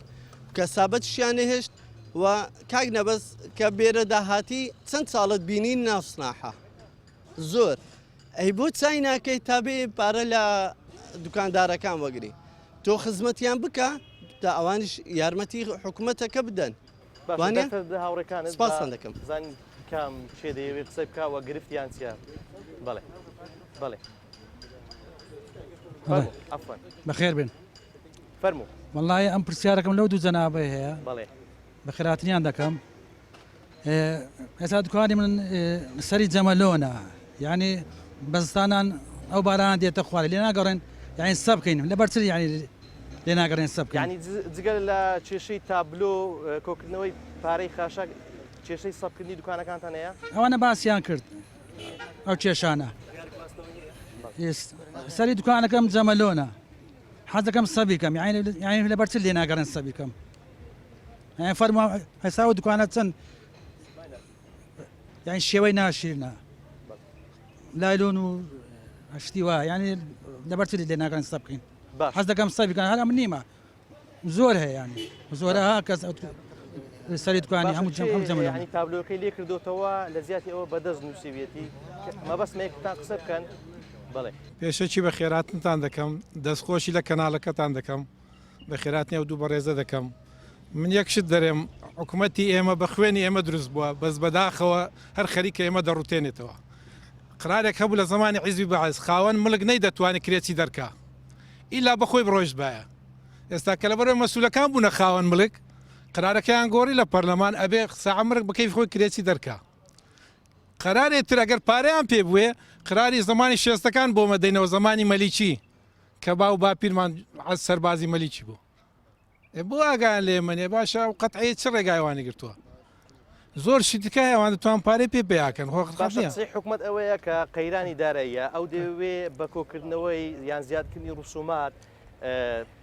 کە سابەتشیانە هێشت و کاک نەبەس کە بێرە داهاتی چەند ساڵت بینین ناوسناحە زۆر ئەی بۆ چای ناکەی تا بێ پارە لە دوکاندارەکان وەگری تۆ خزمەتیان بکە تا ئەوانش یارمەتی حکوومەتەکە بدەن هاوڕێکان سپاسان دەکەم زان کام شێ دەیەوێت قسەی بکەوە گرفتیان چیە بەڵێ بەڵێ بەخێر بن فەرموو وەڵای ئەم پرسیارەکەم لەو دوو جەنابە هەیە بەڵێ بەخێراتنیان دەکەم ئێستا دوکانی من سەری جەمەلۆنە یعنی بەزستانان ئەو باران دێتە خوارد لێ ناگەڕێن یعنی سە بکەین لە بەرچ یعنی لێ ناگەڕێن سە بکەین ینی جگەل لە کێشەی تابلۆ کۆکردنەوەی پارەی خاشاک کێشەی سەبکردنی دوکانەکانتان هەیە ئەوانە باسییان کرد ئەو کێشانە سەری دوکانەکەم جەمەلۆنە حەز دەکەم سەبیکەم یعنی لە بەرچ لێ ناگەڕێن سەبیکەم فەرمو هەساوە دوکانە چەند یعنی شێوەی ناشیرنە لایلۆن و هەشتی وە ینی لەبەرچ لێ ناگەڕێن سە بکەین حەز دەکەم سەبیکەن هەر من نیمە زۆر هەیە ینی زۆرەها کەس سەری دوکانی هەموو ینی تابلۆکەی لێ کردوتەوە لە زیاتی ئەوە بەدەست نووسیوێتی مەبەستمەیەکتان قسە بکەن بڵێ پێشەکی بە خێراتتان دەکەم دەستخۆشی لە کەناڵەکەتان دەکەم بە خێراتنی ئەو دوو بەڕێزە دەکەم من یەکشت دەرێم حکوومەتی ئێمە بە خوێنی ئێمە دروست بووە بەس بەداخەوە هەر خەریکە ئێمە دەڕوتێنێتەوە قرارێک هەبوو لە زمانی حیزبی بەعز خاوەن ملک نەی دەتوانێت کرێکی دەرکا ئیلا بەخۆی بڕۆژ باە ئێستا کە لەبەرەوەی مەسوولەکان بوونە خاوەن ملک قرارەکەیان گۆڕی لە پەرلەمان ئەبێ ساعمرک بکەی خۆی کرێکی دەرکا قرارێتتر ئەگەر پارەیان پێ بووێ قراری زمانی شێستەکان بۆ مەدەینەوە زمانی مەلیکی کە باو باپیرمان سەربازی مەلیکی بوو بۆ ئاگایان لێ منێ باشە و قەتعی چ ڕێگایوانی گرتووە زۆر شتیکە ئەوان دەتوان پارەی پێ بەیاکەن حکوومەت ئەوەیە کە قەیرانی داراییە ئەو دەوێ بە کۆکردنەوەی یان زیادکردنی ڕوسومات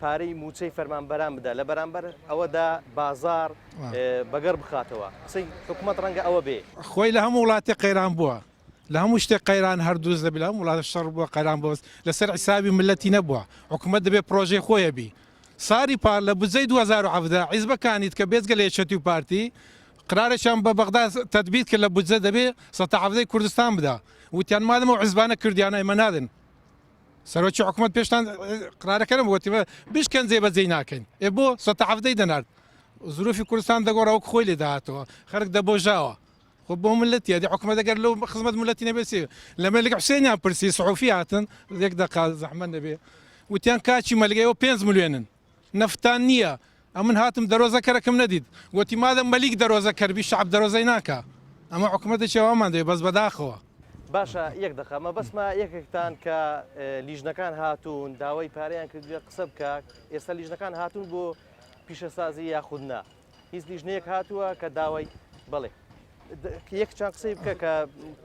پارەی موچەی فەرمانبەران بدە لە بەرامبەر ئەوەدا بازار بەگەڕ بخاتەوە قسەی حکوومەت ڕەنگە ئەوە بێ خۆی لە هەموو وڵاتی قەیران بووە لە هەموو شتێک قەیران هەردووز دەبێت لە هەموو وڵاتە شەڕ بووە قەیران بۆست لەسەر حیسابی ملەتی نەبووە حکوومەت دەبێت پرۆژەی خۆیە بی ساری پار لە بجەی 2017 حیزبەکانیت کە بێزگە لە یەکێتی و پارتی قرارێکیان بە بەغدا تەدبیت کرد لە بودجە دەبێت 117 کوردستان بدا وتیان مادەمە حیزبانە کردیانە ئێمە نادن سەرۆکی حکوومەت پێشتان قرارەکەم وتیبە بشکەن جێبەجێ ناکەین بۆ 117 دەنارد زروفی کوردستان دەگۆڕەوە خۆی لێ داهاتەوە خەرک دەبۆژاوە خۆ بۆ ملەتی دی حکوومەت دەگەر لەو خزمەت ملەتی نەبێسی لە مەلک حوسێنیان پرسی سعوفی هاتن یەک دەقا زەحمەت نەبێ وتیان کاچی مەلگەیەوە 5 ملیۆنن نەفتان نییە ئەمن هاتم دەرۆزەکەرەکەم نەدید وتی مادەم مەلیک دەرۆزە کەربی شعب دەرۆزەی ناکە ئەمە حکوومەتێکەوەمان دەوێت بەس بەداخەوە باشە یەک دەخەمە بەسمە یەکێکتان کە لیژنەکان هاتوون داوای پارەیان کردوێت قسە بکە ئێستا لیژنەکان هاتوون بۆ پیشەسازی یاخودنا هیچ لیژنەیەک هاتووە کە داوای بڵێ یەک چند قسەی بکە کە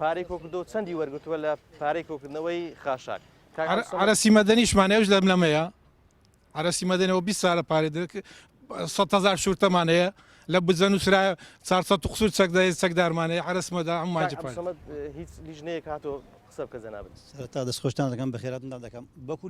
پارەی کۆکردەوە چەندی وەرگتووە لە پارەی کۆکردنەوەی خاشاک عرەسی مەدەنیشمانێوش لەم لەمەیە عرەسی مەدەنەوە 20 ساڵە پارێ 100,000 شورتەمان هەیە لە بزەن و سرای 400 قسوور چەکدارمانەیە عرەسمەدا ئەم ماجی پارێ هیچ لیژنەیە هاتۆ قسە بکە جەنابەت. سەرەتا دەستخۆشتان دەکەم بە خێراتتان دەکەم بەکو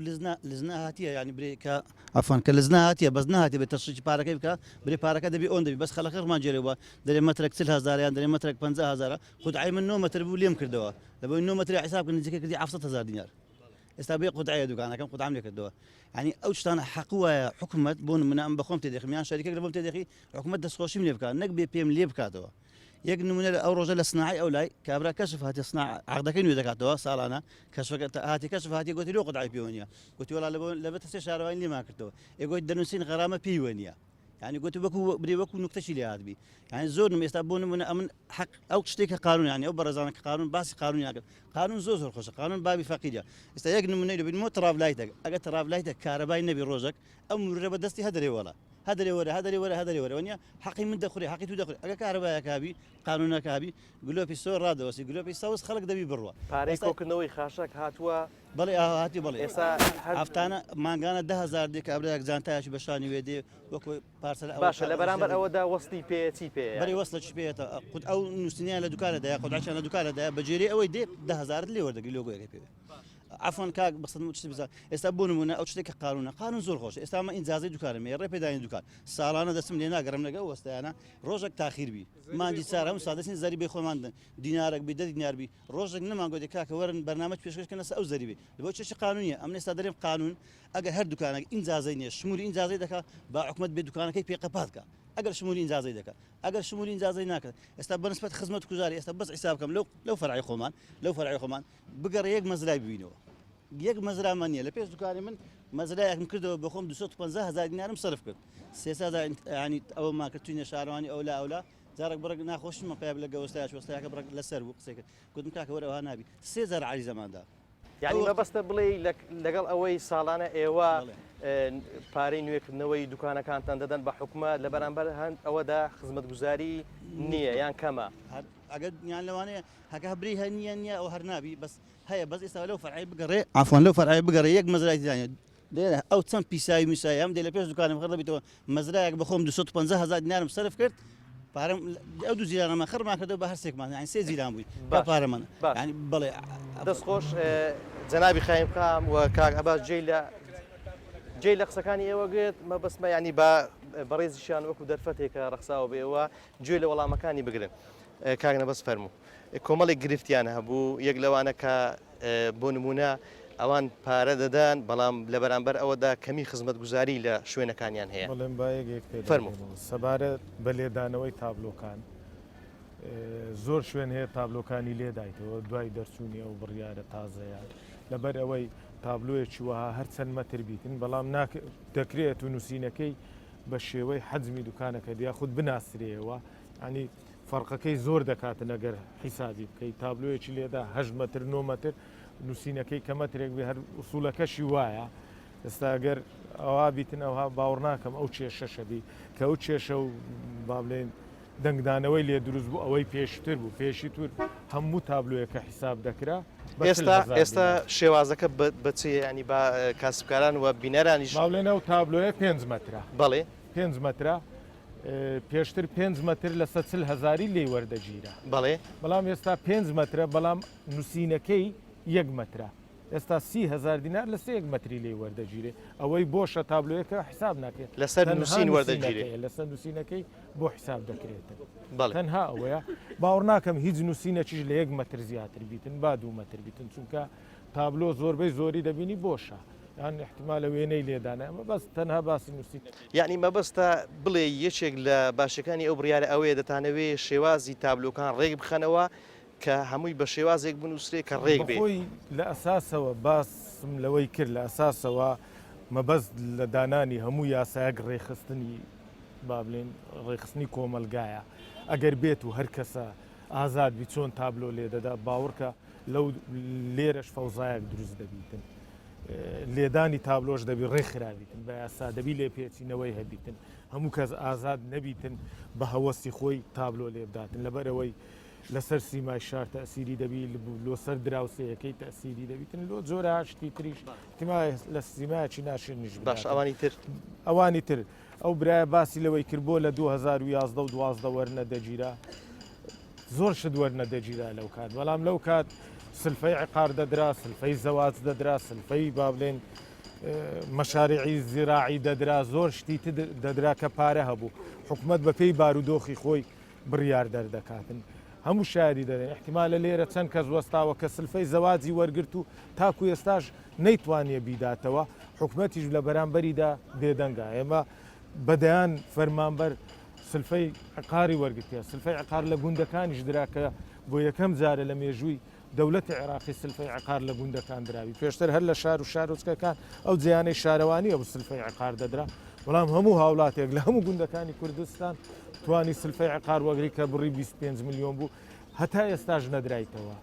لزنا هاتیە ینی برێکە ئەفان کە لزنا هاتیە بەس نهاتێ بێت تەشتی پارەکەی بکە برێ پارەکە دەبی ئۆن دەبی بەس خەڵەکەمان جێرەوە دەرێ مەترێک 40,000 یان دەرێ مەترێک 50,000 خودعای من 9 مەتر بوو لێم کردەوە لەبەر 9 مەتری حساب نزیکە کردی 700,000 دینار ئێستا بێ قودعایە دوکانەکەم قودعام لێ کردەوە ینی ئەو شتانە حەق وایە حکومەت بۆ من ئەم بەخۆم تێدەخم یان شەریکێک لەبم تێدەخی حکومەت دەستخۆشیم لێ بکات نەک بێ پێم لێ بکاتەوە یەک نمونە ئەو ڕۆژە لە سناعی ئەو لای کابرا کەشف هاتی سناع عقدەکەی نوێ دەکاتەوە ساڵانە کەشفەکە هاتی کەشف هاتی گوتی لۆ قودعای پێوە نییە گوتی وەڵا لەبێتە سێ شارەوانی لێمان کردەوە ئێگوی دەنووسین غەرامە پێیوە نییە يعني قلت بكو بري بكو نكتشي لي هذا يعني زور ما يستبون من امن حق او تشتيك قانون يعني او برزانك قانون باسي قانون يعني قانون زوزر خوش قانون بابي فقيده استيقن من يدو بالمو تراب لايتك اجا تراب لايتك كهرباء النبي روزك ام ربا دستي هدري ولا هدري ورا ونيا حقي من دخلي حقي تو دخلي اجا كهرباء كابي قانون كابي قولوا في سور رادو وسي قولوا في سوس خلق دبي بروا باريكو كنوي خاشك هاتوا بلي هاتي بلي عفتانا ما قانا 10,000 ديك ابريك زانتاش بشاني ويدي وكو بارسل باشا لبرامبر او دا وصلي بي بري وصلت بيتا قد او نستنيا لدكانه دا قد عشان دكانه دا بجري او دي 10,000 اللي ورد لوغو بي عفوا كاك بس مش بزاف استبون من او تشتك قانون زور خوش استما انزازي دكان مي ربي داين دكان سالانه دسم لينا قرم لقى وستانا روجك تاخير بي ما عندي ساره مسادسين زري بي خوان دينارك بي دينار بي روجك نما قد كاك ورن برنامج بيشكش كنا او زري بي لبوش قانونيه امن استدريم قانون اگر هر دكانك انزازي شمول انزازي دكا با حكومت بي دكانك بي قباتك اگر شمول انزازي دكا اگر شمول انزازي ناك استا بنسبه خدمت كوزاري استا بس حسابكم لو فرعي خومان بقر يك مزراي بينو يك مزرعه مانيه لبيس دكاني من مزرعه كردو بخوم 250,000 دينار مصرف كرت 300 يعني او ما كرتوني شهراني او لا زارك برق ناخوش من قبل لقى وستاك برق لسر وقسيك كنت مكاك ورا نابي 3000 على زمان دا يعني ما بس بڵێ لەگەڵ ئەوەی ساڵانە ئێوە پارەی نوێکردنەوەی دوکانەکانتان دەدەن بە حکومە لە بەرامبەر هەند ئەوەدا خزمەتگوزاری نییە یان کەمە ئەگەر یان لەوانەیە هەکە هەبری هەنیە نییە ئەو هەرنابی بەس هەیە بەس ئێستا لەو فەرعی بگەڕێ عفوان لەو فەرعی بگەڕێ یەک مەزرای دانێت ئەو چەند پیسایی میسایی ئەم دێ لە پێش دوکانم خڕ دەبێتەوە مەزرایەک بەخۆم 250,000 دینارم سەرف کرد پارەم ئەو دوو زیرانەمە خڕمان کردەوە بە هەر سێکمان یانی سێ زیران بووی با پارەمان یانی بڵێ دەستخۆش جەنابی خایم قام و کاک عەباس جێی لە قسەکانی ئێوە گوێت مە بەسمە ینی بە بەڕێزیشان وەکو دەرفەتێکە ڕەخساوە بێەوە گوێ لە وەڵامەکانی بگرن کاک نەبەس فەرموو کۆمەڵێک گرفتیان هەبوو یەک لەوانە کە بۆ نمونە ئەوان پارە دەدەن بەڵام لە بەرامبەر ئەوەدا کەمی خزمەتگوزاری لە شوێنەکانیان هەیە فەرموو سەبارەت بە لێدانەوەی تابلۆکان زۆر شوێن هەیە تابلۆکانی لێدایتەوە دوای دەرچوونی ئەو بڕیارە تازەیە لەبەر ئەوەی تابلۆیەکی وەها هەر چەند مەتر بیتن بەڵام دەکرێت و نووسینەکەی بە شێوەی حەجمی دوکانەکە یاخود بناسرێەوە ینی فەرقەکەی زۆر دەکاتن ئەگەر حیسابی بکەیت تابلۆیەکی لێدا 8 مەتر 9 مەتر نووسینەکەی کە مەترێک بێ هەر ئوسوولەکەشی وایە ئێستا ئەگەر ئەوها بیتن ئەوها باوەڕ ناکەم ئەو کێشەشەبی کە ئەو کێشە و با بڵێن دەنگدانەوەی لێ دروست بوو ئەوەی پێشتر بوو پێشی تور هەموو تابلۆیەکە حیساب دەکرا ئێستا شێوازەکە بچێ ینی با کاسبکاران و بینەرانیش باڵێنە و تابلۆیە 5 مەترە بەڵێ 5 مەترە پێشتر 5 مەتر لە 140,000 لێ وەردەگیرە بەڵێ بەڵام ئێستا 5 مەترە بەڵام نووسینەکەی 1 مەترە ئێستا 30,000 دینار لە 1 مەتری لێ وەردەگیرێ ئەوەی بۆشە تابلۆیەکە حساب ناکرێت لەسەر نووسین وەردەگیرێت لەسەر نووسینەکەی بۆ حساب دەکرێتن بەڵێ تەنها ئەوەیە باوەڕ ناکەم هیچ نووسینەکیش لە 1 مەتر زیاتر بیتن با 2 مەتر بیتن چونکە تابلۆ زۆربەی زۆری دەبینی بۆشە یان احتمالە وێنەی لێدانە ئەمە بەس تەنها باسی نووسین یعنی مەبەستە بڵێ یەکێک لە باشەکانی ئەو بڕیارە ئەوەیە دەتانەوێت شێوازی تابلۆکان ڕێک بخەنەوە کە هەمووی بە شێوازێک بنووسێ کە ڕێک بێ خۆی لە ئەساسەوە باسم لەوەی کرد لە ئەساسەوە مەبەست لە دانانی هەموو یاسایەک ڕێخستنی با بڵێن ڕێخستنی کۆمەلگایە ئەگەر بێت و هەر کەسە ئازاد بی چۆن تابلۆ لێ دەدا باوەڕکە لەو لێرەش فەوزایەک دروست دەبیتن لێدانی تابلۆش دەبی ڕێکخراویتن بە یاسا دەبی لێ پێچینەوەی هەبیتن هەموو کەس ئازاد نەبیتن بە هەوەستی خۆی تابلۆ لێ بداتن لەبەرەوەی لەسەر سیمای شار تەسیری دەبی لۆ سەر دراوسەیەکەی تەسیری دەبیتن لۆ جۆرە شتی تریش تیمای لە سیمایکی ناشرنیش باش ئەوانی تر ئەو برایە باسی لەوەی کرد بۆ لە 2011 و 12 وەرنە دەگیرا زۆر شت وەرنە دەگیرا لەو کات بەڵام لەو کات سلفەی عقار دەدرا سلفەی زەواج دەدرا سلفەی با بڵێن مەشارعی زیراعی دەدرا زۆر شتی دەدرا کە پارە هەبوو حکومت بە پێی بارودۆخی خۆی بڕیار دەردەکاتن هەموو شاری دەدەن احتیمالە لێرە چەند کەس وەستاوە کە سلفەی زەواجی وەرگرت و تاکو ئێستاش نەیتوانێ بیداتەوە حکومەتیش لە بەرامبەریدا بێدەنگا ئێمە بەدەیان فەرمانبەر سلفەی عقاری وەرگتە سلفەی عقار لە گوندەکانیش دراکە بۆ یەکەم جارە لە مێژووی دەوڵەتی عێراقی سلفەی عقار لە گوندەکان دراوی پێشتر هەر لە شار و شارۆچکەکان ئەو جیانەی شارەوانی ئەو سلفەی عقار دەدرا بەڵام هەموو هاوڵاتێک لە هەموو گوندەکانی کوردستان توانی سلفەی عقار وەگری کە بڕی 25 میلیۆن بوو هەتا ئێستاش نەدرایتەوە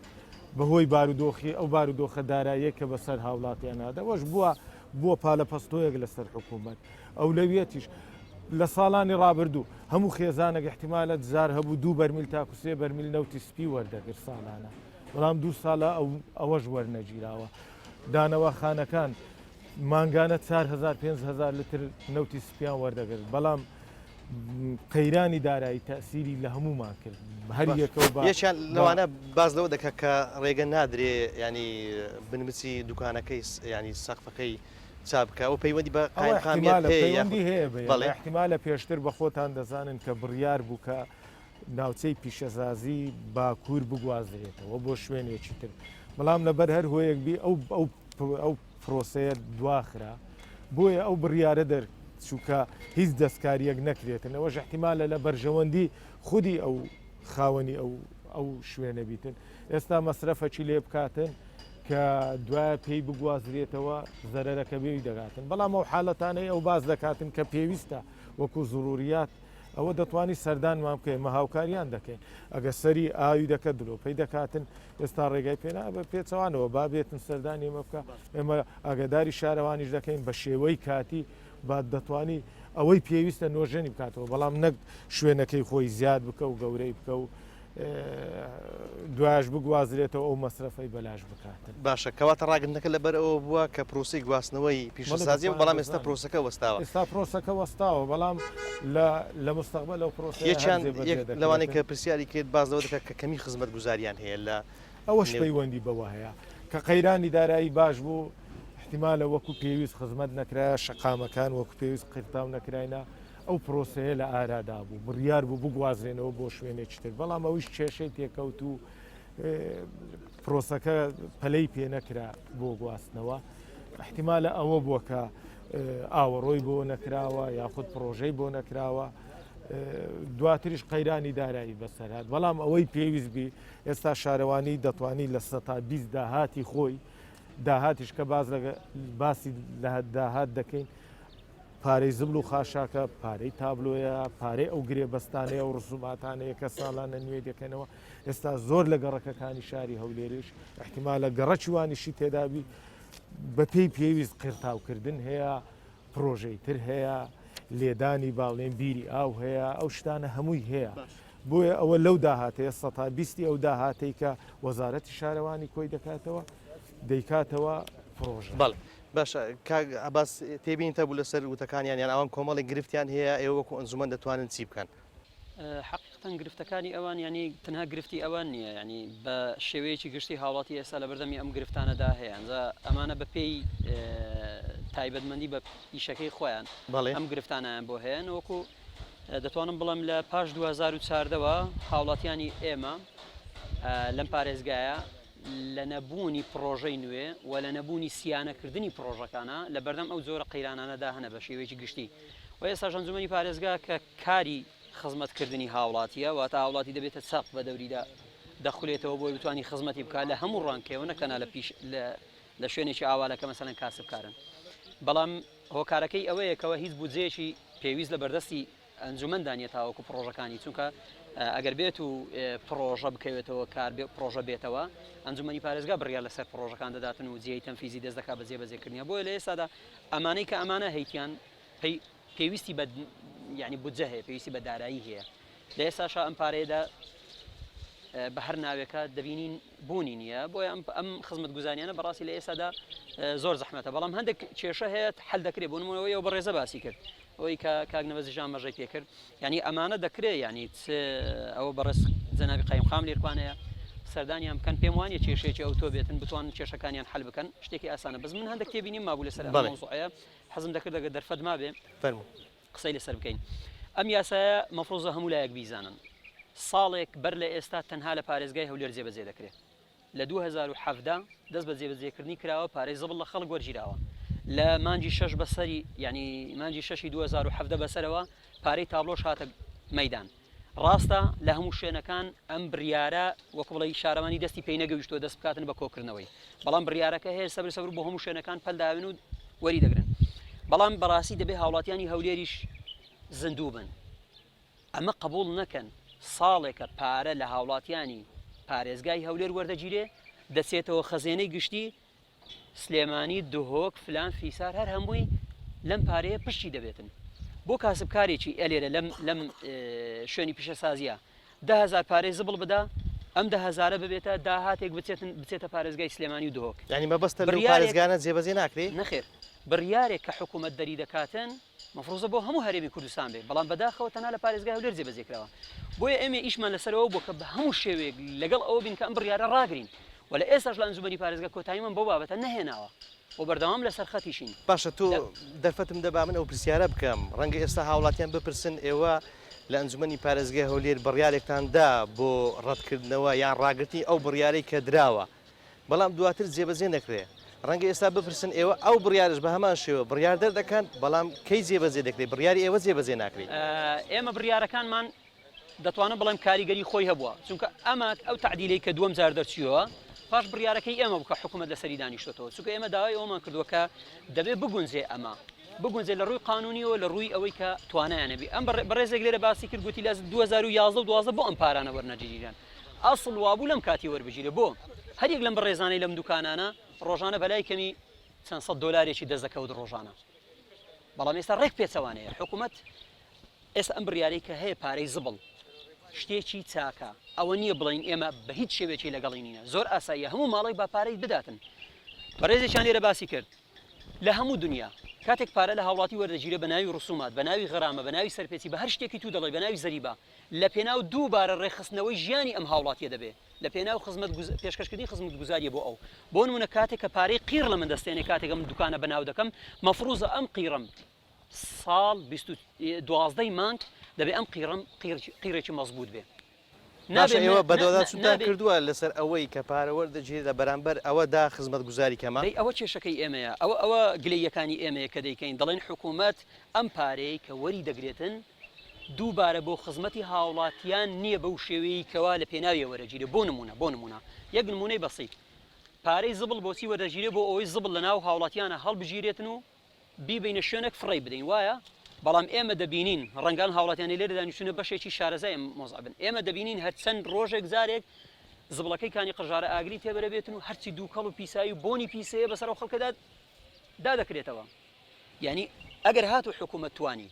بەهۆی بارودۆخی ئەو بارودۆخە داراییە کە بەسەر هاوڵاتیانادەوەش بووە پالەپەستۆیەک لەسەر حکوومەت ئەولەویەتیش لە ساڵانی ڕابردوو هەموو خێزانێک احتیمالە جار هەبوو 2 بەرمیل تاکو 3 بەرمیل نەوتی سپی وەردەگرت ساڵانە بەڵام 2 ساڵە ئەوەش وەرنەگیراوە دانەوە خانەکان مانگانە 4,000-5,000 لتر نەوتی سپیان وەردەگرت بەڵام قەیرانی دارایی تەسیری لە هەمومان کرد هەر یەکیان لەوانە باز لەوە دەکات کە ڕێگە نادرێ ینی بنمچی دوکانەکەی ینی سەقفەکەی چاپکە و پەیوەندی بە پەیوەندی هەیە احتیمالە پێشتر بە خۆتان دەزانن کە بڕیار بوو کە ناوچەی پیشەزازی باکوور بگوازرێتەوە بۆ شوێنێکی تر بەڵام لەبەر هەر هۆیەک بی ئەو پرۆسەیە دواخرا بۆیە ئەو بڕیارە دەرچووکە هیچ دەستکاریەک نەکرێتن ئەوەش احتیمالە لە بەرژەوەندی خودی ئەو خاوەنی ئەو شوێنە بیتن ئێستا مەسرەفەکی لێ بکاتن کە دوایە پێی بگوازرێتەوە زەرەرەکە بێوی دەگاتن بەڵام ئەو حاڵەتانەی ئەو باز دەکاتن کە پێویستە وەکو زروریات ئەوە دەتوانی سەردانمان بکەین مە هاوکاریان دەکەین ئەگە سەری ئاوی دەکە دلۆپەی دەکاتن ئێستا ڕێگای پێنا بە پێچەوانەوە با بێتن سەردانی ئێمە بکە ئێمە ئاگداری شارەوانیش دەکەین بە شێوەی کاتی با دەتوانی ئەوەی پێویستە نۆژێنی بکاتەوە بەڵام نەک شوێنەکەی خۆی زیاد بکە و گەورەی بکە و دوایش بگوازرێتەوە ئەو مەسرفەی بەلاش بکاتن باشە کەواتە ڕاگرنەکە لەبەر ئەوە بووە کە پرۆسی گواستنەوەی پیشەسازی و بەڵام ئێستا پرۆسەکە وەستاوە ئێستا پرۆسەکە وەستاوە بەڵام لە مستەقبل ئەو پرۆسیان لەوانەیە کە پرسیاری کرد باز لەوە دەکات کە کەمی خزمەت گوزاریان هەیە لە ئەوەش پەیوەندی بەوە هەیە کە قەیرانی دارایی باش بوو احتیمالە وەکو پێویست خزمەت نەکرایە شەقامەکان وەکو پێویست قرتاو نەکراینە ئەو پرۆسەیە لە ئارادا بوو بڕیار بوو بگوازرێنەوە بۆ شوێنێکی تر بەڵام ئەویش کێشەی تێکەوت و پرۆسەکە پەلەی پێ نەکرا بۆ گواستنەوە احتیمالە ئەوە بووە کە ئاوەڕۆی بۆ نەکراوە یاخود پرۆژەی بۆ نەکراوە دواتریش قەیرانی دارایی بەسەرات بەڵام ئەوەی پێویست بی ئێستا شارەوانی دەتوانی لە 120 داهاتی خۆی داهاتیش کە باسی داهات دەکەین پارەی زبل و خاشاکە پارەی تابلۆیە پارەی ئەو گرێبەستانەیە و ڕسوماتانەیە کە ساڵانە نوێ دەکەنەوە ئێستا زۆر لە گەڕەکەەکانی شاری هەولێرش احتیمالە گەڕەچوانیشی تێدابی بە پێی پێویست قرتاوکردن هەیە پرۆژەی تر هەیە لێدانی باڵێن بیری ئاو هەیە ئەو شتانە هەمووی هەیە بۆیە ئەوە لەو داهاتەیە 120 ئەو داهاتەی کە وەزارەتی شارەوانی کۆی دەکاتەوە دەیکاتەوە پرۆژە بەڵێ باشە ئەباس تێبینتە بوو لەسەر وتەکانیان یان ئەوان کۆمەڵی گرفتیان هەیە ئێوە وەکو ئەنجومەن دەتوانن چی بکەن حقیقەتەن گرفتەکانی ئەوان ینی تەنها گرفتی ئەوان نییە ینی بە شێوەیەکی گشتی هاوڵاتی ئێستا لە بەردەمی ئەم گرفتانەدا هەیە ئەنجا ئەمانە بە پێی تایبەتمەندی بە ئیشەکەی خۆیان ئەم گرفتانیان بۆ هەیەن وەکو دەتوانم بڵم لە پاش 2014ەوە هاوڵاتیانی ئێمە لەم پارێزگایە لە نەبوونی پرۆژەی نوێ و لە نەبوونی سیانەکردنی پرۆژەکانە لە بەردەم ئەو زۆرە قەیرانانەدا هەنە بە شێوەیەکی گشتی و ئێستا ئەنجومەنی پارێزگا کە کاری خزمەتکردنی هاوڵاتیە واتە هاوڵاتی دەبێتە چاق بە دەوریدا دەخولێتەوە بۆی بتوانانی خزمەتی بکات لە هەموو ڕانکەوە نەکەنا لە شوێنێکی ئاوالەکە مەسەلەن کاسبکارن بەڵام هۆکارەکەی ئەوەیە کەەوە هیچ بودجەیەکی پێویست لە بەردەستی ئەنجومەندانیە تاوەکو پرۆژەکانی چونکە ئەگەر بێت و پرۆژە بکەوێتەوە کار پرۆژە بێتەوە ئەنجومەنی پارێزگا بڕیار لەسەر پرۆژەکان دەداتن و جێی تەنفیزی دەست دەکات بە جێبەجێکردنیە بۆیە لە ئێستادا ئەمانەی کە ئەمانە هەیتیان پێویستی بە ینی بودجە هەیە پێویستی بە دارایی هەیە لە ئێستاشا ئەم پارەیەدا بە هەر ناوێکە دەبینین بوونی نییە بۆی ئەم خزمەت گوزانیانە بەڕاستی لە ئێستادا زۆر زەحمەتە بەڵام هەندێک کێشە هەیە حل دەکرێت بوونەوەی ئەو بەڕێزە باسی کرد ئەوەی کە کاگنەوەزیژان مەژەی پێکرد ینی ئەمانە دەکرێت ینی ئەوە بەڕێز جەنابی قایم خام لێرکوانەیە سەردانیان بکەن پێم وانە کێشەیەکی ئەو تۆ بێتن بتوانن کێشەکانیان حل بکەن شتێکی ئاسانە بەس من هەندێک تێبینیم مابوو لەسەر مۆزوعەیە حەزم دەکرد دەگە دەرفەت مابێ قسەی لەسەر بکەین ئەم یاسایە مەفروزە هەموو لایەک بیزانن ساڵێک بەر لە ئێستا تەنها لە پارێزگای هەولێر جێبەجێ دەکرێت لە 2017 دەست بە جێبەجێکردنی کراوە پارەی زەبڵ لە خەڵک وەرگیراوە لە مانجی 6 بەسەری ینی مانجی 6 2017 بەسەرەوە پارەی تابلۆش هاتە مەیدان ڕاستە لە هەموو شوێنەکان ئەم بڕیارە وەکو بڵی شارەمانی دەستی پێی نەگەویشتووە دەست بکاتن بە کۆکردنەوەی بەڵام بڕیارەکە هەیە سەبر بۆ هەموو شوێنەکان پەلداوێن و وەری دەگرن بەڵام بەڕاستی دەبێ هاوڵاتیانی هەولێریش زندوو بن ئەمە قبول نەکەن ساڵێکە پارە لە هاوڵاتیانی پارێزگای هەولێر وەردەگیرێ دەچێتەوە خەزێنەی گشتی سلێمانی دهۆک فلان فیسار هەر هەمووی لەم پارەیە پشتی دەبێتن بۆ کاسبکارێکی ئەلێرە لەم شوێنی پیشەسازیە 10,000 پارەی زبڵ بدا ئەم 10,000 ببێتە داهاتێک بچێتە پارێزگای سلێمانی و دهۆک ینی مەبەستە لەو پارێزگانە جێبەجێ ناکرێت نەخێر بڕیارێک کە حکوومەت دەری دەکاتن مەفروزە بۆ هەموو هەرێمی کوردستان بێ بەڵام بەداخەوە تەنها لە پارێزگای هەولێر جێبەجێکراوە بۆیە ئێمە ئیشمان لەسەرەوە بۆ کە بە هەموو شێوەیەک لەگەڵ ئەوە بین کە ئەم بڕیارە ڕاگرین و لە ئێستاش لە ئەنجومەنی پارێزگا کۆتاییمان بۆ بابەتە نەهێناوە و بەردەوام لەسەر خەتیشین باشە تۆ دەرفەتم دەبا من ئەو پرسیارە بکەم ڕەنگە ئێستا هاوڵاتیان بپرسن ئێوە لە ئەنجومەنی پارێزگای هەولێر بڕیارێکتاندا بۆ ڕەتکردنەوە یان ڕاگررتی ئەو بڕیارەی کە دراوە بەڵام دواتر جێبەجێ نەکرێ ڕەنگە ئێستا بپرسن ئێوە ئەو بڕیارش بە هەمان شێوە بڕیار دەردەکەن بەڵام کەی جێبەجێ دەکرێت بڕیاری ئێوە جێبەجێ ناکرێت ئێمە بڕیارەکانمان دەتوانە بڵێم کاریگەری خۆی هەبووە چونکە ئەمە ئەو تعدیلەی کە دووەم جار دەرچیوە پاش بڕیارەکەی ئێمە بکە حکوومەت لەسەری دانیشتێتەوە چونکە ئێمە داوای ئەومان کردووە کە دەبێت بگونجێ ئەمە بگونجێ لە ڕووی قانونیەوە لە ڕووی ئەوەی کە توانایانەبی ئەم بەڕێزێک لێرە باسی کرد گوتی لە 2011 و 12 بۆ ئەم پارانە وەرنەگیریان ئەسڵ وابوو لەم کاتی وەربگیرێ بۆ هەریەک لەم بەڕێزانەی لەم دوکانانە ڕۆژانە بەلای کەمی چەند سەد دۆلارێکی دەست دەکەوت ڕۆژانە بەڵام ئێستا ڕێک پێچەوانەیە حکوومەت ئێستا ئەم بڕیارەی کە هەیە پارەی زبڵ شتێکی چاکە ئەوە نییە بڵین ئێمە بە هیچ شێوێکی لەگەڵی نینە زۆر ئاساییە هەموو ماڵی با پارەی بداتن بەڕێزێکیان لێرە باسی کرد لە هەموو دنیا کاتێک پارە لە هاوڵاتی وەردەگیرە بە ناوی ڕسومات بە ناوی غەرامە بە ناوی سەرپێچی بە هەر شتێکی تو دەڵێ بە ناوی زەریبە لە پێناو دووبارە ڕێخستنەوەی ژیانی ئەم هاوڵاتیە دەبێ لە پێناو پێشکەشکردنی خزمەت گوزاریە بۆ ئەو بۆ نمونە کاتێک کە پارەی قیر لە من دەستێنێ کاتێک ئەم دوکانە بەناو دەکەم مەفروزە ئەم قیڕم ساڵ 12 مانگ دەبێ ئەم قیرێکی مەزبوط بێ ئێوە بەدەوەدا سوودان کردووە لەسەر ئەوەی کە پارە وەردەگیرێت لە بەرامبەر ئەوەدا خزمەت گوزاری کەمە ئەوە کێشەکەی ئێمەیە ئەوە گلەیەکانی ئێمەیە کە دەیکەین دەڵێن حکوومەت ئەم پارەی کە وەری دەگرێتن دووبارە بۆ خزمەتی هاوڵاتیان نییە بەو شێوەیە کەوا لە پێناوی وەرەگیرێ بۆ نمونە یەک نمونەی بەسیط پارەی زبڵ بۆچی وەردەگیرێ بۆ ئەوەی زبڵ لە ناو هاوڵاتیانە هەڵبژیرێتن و بیبینە شوێنێک فڕی بدەین وایە بەڵام ئێمە دەبینین ڕەنگان هاوڵاتیانی لێرە دانیشتونە بەشێکی شارەزای مۆزعبن ئێمە دەبینین هەر چەند ڕۆژێک زارێک زبڵەکەی کانی قژارە ئاگری تێبەرە بێتن و هەرچی دووکەڵ و پیسایی و بۆنی پیسەیە بەسەر خەڵکەدا دادەکرێتەوە یعنی ئەگەر هاتو حکوومەت توانی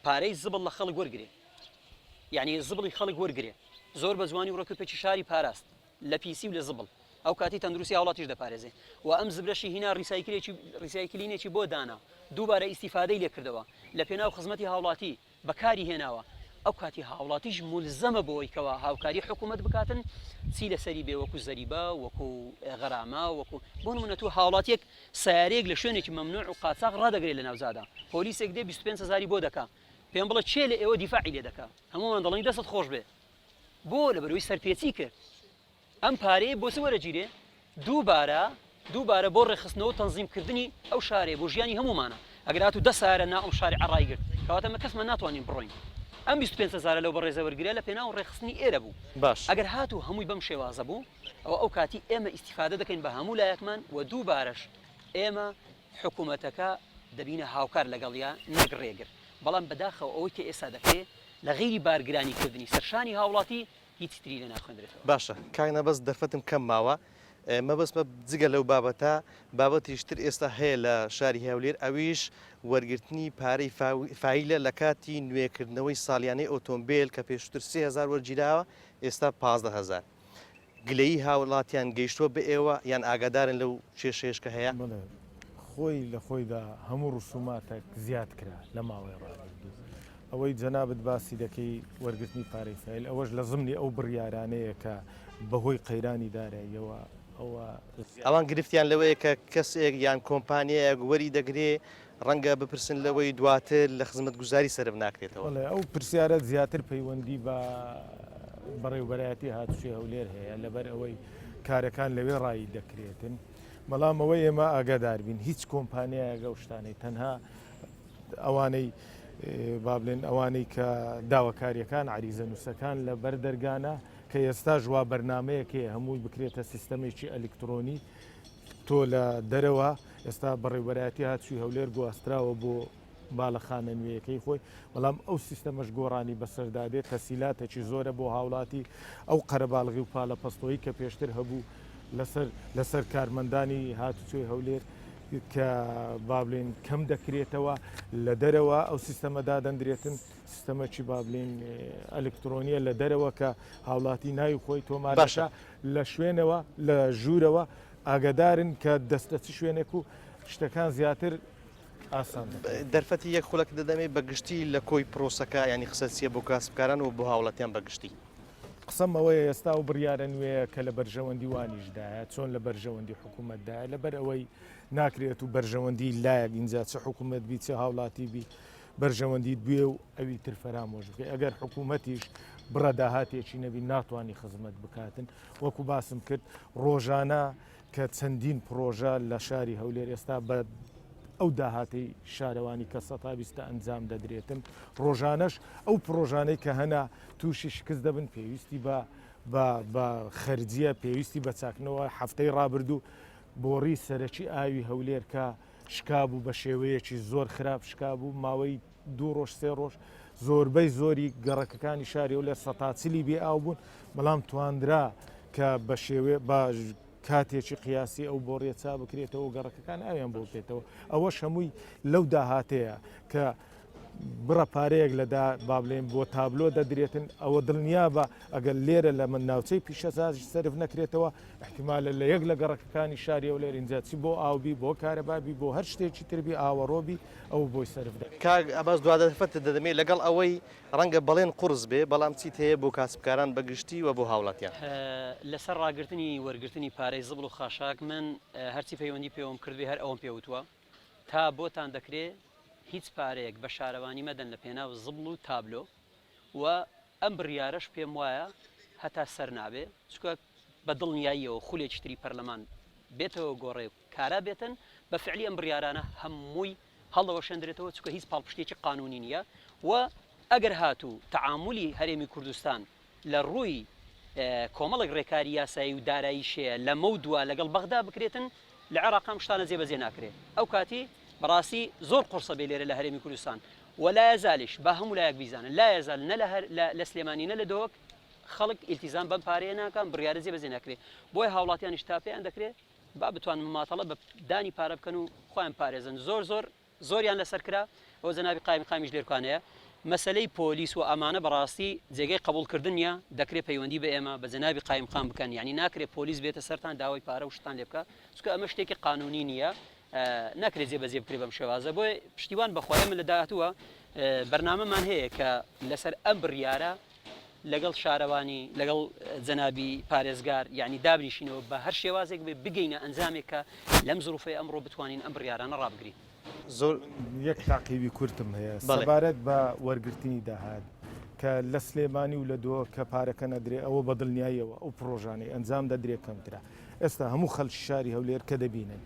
پارەی زبڵ لە خەڵک وەرگێ یعنی زبڵی خەڵک وەرگێ زۆر بە جوانی و ڕێکوپێکی شاری پاراست لە پیسی و لە زبڵ ئەو کاتی تەندروستی هاوڵاتیش دەپارێزێ و ئەم زبرەشی هینا ریسایکلینێکی بۆ دانا دووبارە ئیسیفادەی لێ کردەوە لە پێناو خزمەتی هاوڵاتی بەکاری هێناوە ئەو کاتی هاوڵاتیش مولزەمە بۆەوەی کەەوە هاوکاری حکوومەت بکاتن چی لەسەری بێ وەکو زەریبە وەکو غەرامە وەکو بۆ نمونە تو هاوڵاتیەک سیارێک لە شوێنێکی مەمنوع و قاچاق ڕادەگرێت لە ناوزادا پۆلیسێک دێ 25,000 بۆ دەکا پێم بڵێ چێ لە ئێوە دیفاعی لێ دەکا هەمومان دەڵێن دەست خۆش بێ بۆ لە بەروی سەرپێچی کرد ئەم پارەیە بۆ چ وەرەگیرێ دووبارە بۆ ڕێخستنەوە تەنزیمکردنی ئەو شارێ بۆ ژیانی هەمومانە ئەگەر هاتو 10 سارە نا ئەم شاری عڕایگرت کەواتەمە کەسمان ناتوانین بڕۆین ئەم 25,000 لەو بەڕێزە وەرگرە لە پێناو ڕێخستنی ئێرە بوو باش ئەگەر هاتو هەمووی بەم شێوازە بوو ئەو کاتی ئێمە ئیسیفادە دەکەین بە هەموو لایەکمان و دووبارەش ئێمە حکوومەتەکە دەبینە هاوکار لەگەڵیا نەک ڕێگر بەڵام بەداخەوە ئەوەی کە ئێستا دەکرێت لە غیری بارگرانی کردنی سەرشانی هاوڵاتی هیچ تری لە ناخوێنرێتەوە باشە کاک نەبەست دەرفەتم کەم ماوە مەبەستمە جگە لەو بابەتە بابەتیشتر ئێستا هەیە لە شاری هەولێر ئەویش وەرگرتنی پارەی فایلە لە کاتی نوێکردنەوەی ساڵیانەی ئۆتۆمبیل کە پێشتر 3000 وەرگیراوە ئێستا 15000 گلەیی هاوڵاتیان گەیشتووە بە ئێوە یان ئاگادارن لەو کێشەیەشکە هەیە خۆی لە خۆیدا هەموو ڕسوماتێک زیاد کرا لە ماوەی ڕابردوو ئەوەی جەنابەت باسی دەکەی وەرگرتنی پارەی فایل ئەوەش لە زمنی ئەو بڕیارانەیە کە بەهۆی قەیرانی داراییەوە ئەوان گرفتیان لەوەیە کە کەسێک یان کۆمپانیایەک وەری دەگرێ ڕەنگە بپرسن لەوەی دواتر لە خزمەت گوزاری سرف ناکرێتەوە ئەو پرسیارەت زیاتر پەیوەندی بە بەڕێوبەرایەتی هاتوچی هەولێر هەیە لەبەر ئەوەی کارەکان لەوێ ڕایی دەکرێتن بەڵام ئەوەی ئێمە ئاگادار بین هیچ کۆمپانیایەگە شتانەی تەنها ئەوانەی با بڵێن ئەوانەی کە داواکاریەکان عریزە نووسەکان لە بەردەرگانە کە ئێستا ژوا بەرنمەیەکێ هەمووی بکرێتە سیستەمێکی ئەلکترۆنی تۆ لە دەرەوە ئێستا بەڕێوبەرایەتی هاتووی هەولێر گواستراوە بۆ باڵەخانە نوێیەکەی خۆی بەڵام ئەو سیستەمەش گۆڕانی بەسەردادێت تەسیلاتێکی زۆرە بۆ هاوڵاتی ئەو قەرەباڵغی و پاڵە پەستۆیی کە پێشتر هەبوو لەسەر کارمەندانی هاتوچۆی هەولێر کە با بڵێن کەم دەکرێتەوە لە دەرەوە ئەو سیستەمەدا دەندرێتن سیستەمەکی با بڵێن ئەلکترۆنیە لە دەرەوە کە هاوڵاتی ناوی خۆی تۆمارەشە لە شوێنەوە لە ژوورەوە ئاگدارن کە دەستە چ شوێنێک و شتەکان زیاتر ئاسان دەرفەتی یەک خولەک دەدەمێت بەگشتی لە کۆی پرۆسەکە ینی خسەسیە بۆ کاسبکاران و بۆ هاوڵاتیان بەگشتی قسەم ئەوەیە ئێستا و بڕیارە نوێیە کە لە بەرژەوەندی وانیشدایە چۆن لە بەرژەوەندی حکوومەتدایە لەبەر ئەوەی ناکرێت و بەرژەوەندی لایەک ئینجا چه حکوومەت بی چه هاوڵاتی بی بەرژەوەندی دوێ و ئەوی تر فەرامۆژ بکە ئەگەر حکوومەتیش بڕە داهاتێکی نەبی ناتوانانی خزمەت بکاتن وەکو باسم کرد ڕۆژانە کە چەندین پرۆژە لە شاری هەولێر ئێستا بە ئەو داهاتی شارەوانی کە 120 ئەنجام دەدرێتن ڕۆژانەش ئەو پرۆژانەی کە هەنا تووشی شکست دەبن پێویستی بە خەرجیە پێویستی بە چاکنەوە هەفتەی ڕابردوو بۆڕی سەرەکی ئاوی هەولێر کە شکابوو بە شێوەیەکی زۆر خراپ شکابوو ماوەی 2 ڕۆژ 3 ڕۆژ زۆربەی زۆری گەڕەکەکانی شاری و لە سەتاچلی بێ ئاو بوون بەڵام توانرا کە بە شێوێ کاتێکی قیاسی ئەو بۆ ڕێچا بکرێتەوە گەڕەکەکان ئاویان بۆ بکرێتەوە ئەوەش هەمووی لەو داهاتەیە کە بڕە پارەیەک لەدا با بڵێن بۆ تابلۆ دەدرێتن ئەوە دڵنیا بە ئەگەر لێرە لە من ناوچەی پیشەسازی سرف نەکرێتەوە احتیمالە لە یەک لە گەڕەکەکانی شاری و لێر ئینجاچی بۆ ئاوبی بۆ کارەبابی بۆ هەر شتێکی تربی ئاوەڕۆبی ئەو بۆی سرف ئەباس دوادەفەت دەدەمێت لەگەڵ ئەوەی ڕەنگە بەڵێن قورس بێ بەڵام چیت هەیە بۆ کاسبکاران بەگشتی و بۆ هاوڵاتیان لەسەر ڕاگررتنی وەرگرتنی پارەی زبڵ و خاشاک من هەرچی پەیوەندی پێوەم کردوێ هەر ئەوم پێوتوە تا بۆتان دەکرێت هیچ پارەیەک بە شارەوانی مەدەن لە پێناو زبڵ و تابلۆ و ئەم بڕیارەش پێم وایە هەتا سەر نابێ چکە بە دڵنیاییەوە خولێکی تری پەرلەمان بێتەوە گۆڕێ کارا بێتن بە فعلی ئەم بڕیارانە هەمووی هەڵەوە شێندرێتەوە چکە هیچ پاڵپشتێکی قانونی نییە و ئەگەر هاتوو تەعاملی هەرێمی کوردستان لە ڕووی کۆمەڵێک ڕێکاری یاسایی و دارایی شەیە لە مەودووە لەگەڵ بەغدا بکرێتن لە عێراقام شتانە جێبەجێ ناکرێت ئەو کاتی بەڕاستی زۆر قورسە بێ لێرە لە هەرێمی کوردستان ولا یزالیش بە هەموو لایەک بیزانن لا یزال نە لە سلێمانی نە لە دۆک خەڵک ئیلتیزام بەم پارەیە ناکەن بڕیارە جێبەجێ ناکرێت بۆی هاوڵاتیانیش تا پێیان دەکرێت با بتوان مماتەڵە بە دانی پارە بکەن و خۆیان پارێزن زۆریان لەسەر کرا ئەو جەنابی قایمیش لێرکانەیە مەسلەی پۆلیس و ئەمانە بەڕاستی جێگەی قبولکردن نیە دەکرێت پەیوەندی بە ئێمە بە جەنابی قایمقام بکەن یعنی ناکرێت پۆلیس بێتە سەرتان داوای پارە و شتان لێ بکە چکە ئەمە شتێکی قانونی نییە ناکرێت جێبەجێ بکرێت بەم شێوازە بۆی پشتیوان بەخوای من لە داهاتووە بەرنامەمان هەیە کە لەسەر ئەم بڕیارە لەگەڵ شارەوانی لەگەڵ جەنابی پارێزگار یعنی دابنیشینەوە بە هەر شێوازێک بگەینە ئەنجامێک کە لەم زروفەی ئەمڕۆ بتوانین ئەم بڕیارانە ڕابگرین زۆر یەک تاقیبی کورتم هەیە سەبارەت بە وەرگرتنی داهات کە لە سلێمانی و لە دۆ کە پارەکە نەدرێ ئەوە بە دڵنیاییەوە ئەو پرۆژانەی ئەنجام دەدرێت کەمترا ئێستا هەموو خەڵکی شاری هەولێر کە دەبینن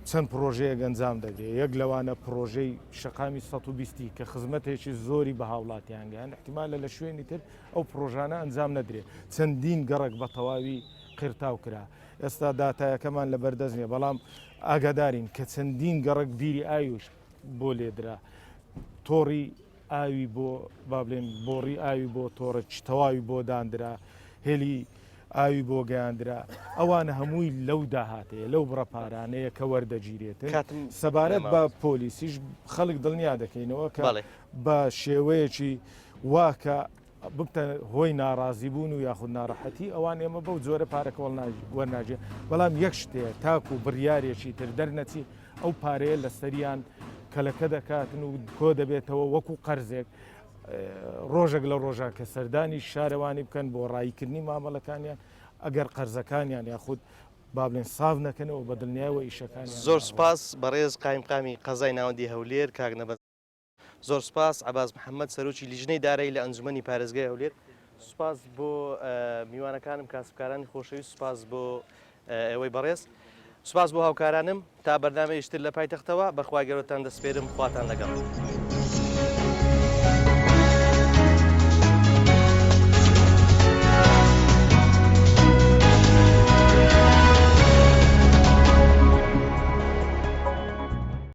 چەند پرۆژەیە ئەنجام دەدرێت یەک لەوانە پرۆژەی شەقامی 120 کە خزمەتێکی زۆری بە هاوڵاتیان گەیان احتیمالە لە شوێنی تر ئەو پرۆژانە ئەنجام نەدرێت چەندین گەڕک بە تەواوی قرتاو کرا ئێستا داتایەکەمان لە بەردەست نیە بەڵام ئاگادارین کە چەندین گەڕک بیری ئاویش بۆ لێدرا تۆڕی ئاوی بۆ با بڵێن بۆڕی ئاوی بۆ تۆڕە تەواوی بۆ دانرا هێلی ئاوی بۆ گەیاندرا ئەوانە هەمووی لەو داهاتەیە لەو بڕەپارانەیە کە وەردەگیرێتن سەبارەت بە پۆلیسیش خەڵک دڵنیا دەکەینەوە کە بە شێوەیەکی واکە ببتە هۆی ناڕازی بوون و یاخود ناڕەحەتی ئەوان ئێمە بەو جۆرە پارەکە وەرناژێ بەڵام یەک شتەیە تاکو بڕیارێکی تر دەرنەچی ئەو پارەیە لە سەریان کەلەکە دەکاتن و کۆ دەبێتەوە وەکو قەرزێک ڕۆژێک لە ڕۆژە کە سەردانی شارەوانی بکەن بۆ ڕایکردنی مامەڵەکانیان ئەگەر قەرزەکانیان یاخود با بڵێن ساو نەکەنەوە بە دڵنیایەوە ئیشەکان زۆر سپاس بەڕێز قایمقامی قەزای ناوەندی هەولێر کاک نەبەت زۆر سپاس عەباس محەممەد سەرۆکی لیژنەی دارایی لە ئەنجومەنی پارێزگای هەولێر سوپاس بۆ میوانەکانم کاسبکارانی خۆشەویست سوپاس بۆ ئێوەی بەڕێز سوپاس بۆ هاوکارانم تا بەرنامەیەشتر لە پایتەختەوە بەخوای گەورەتان دەسپێرم خواتان لەگەڵ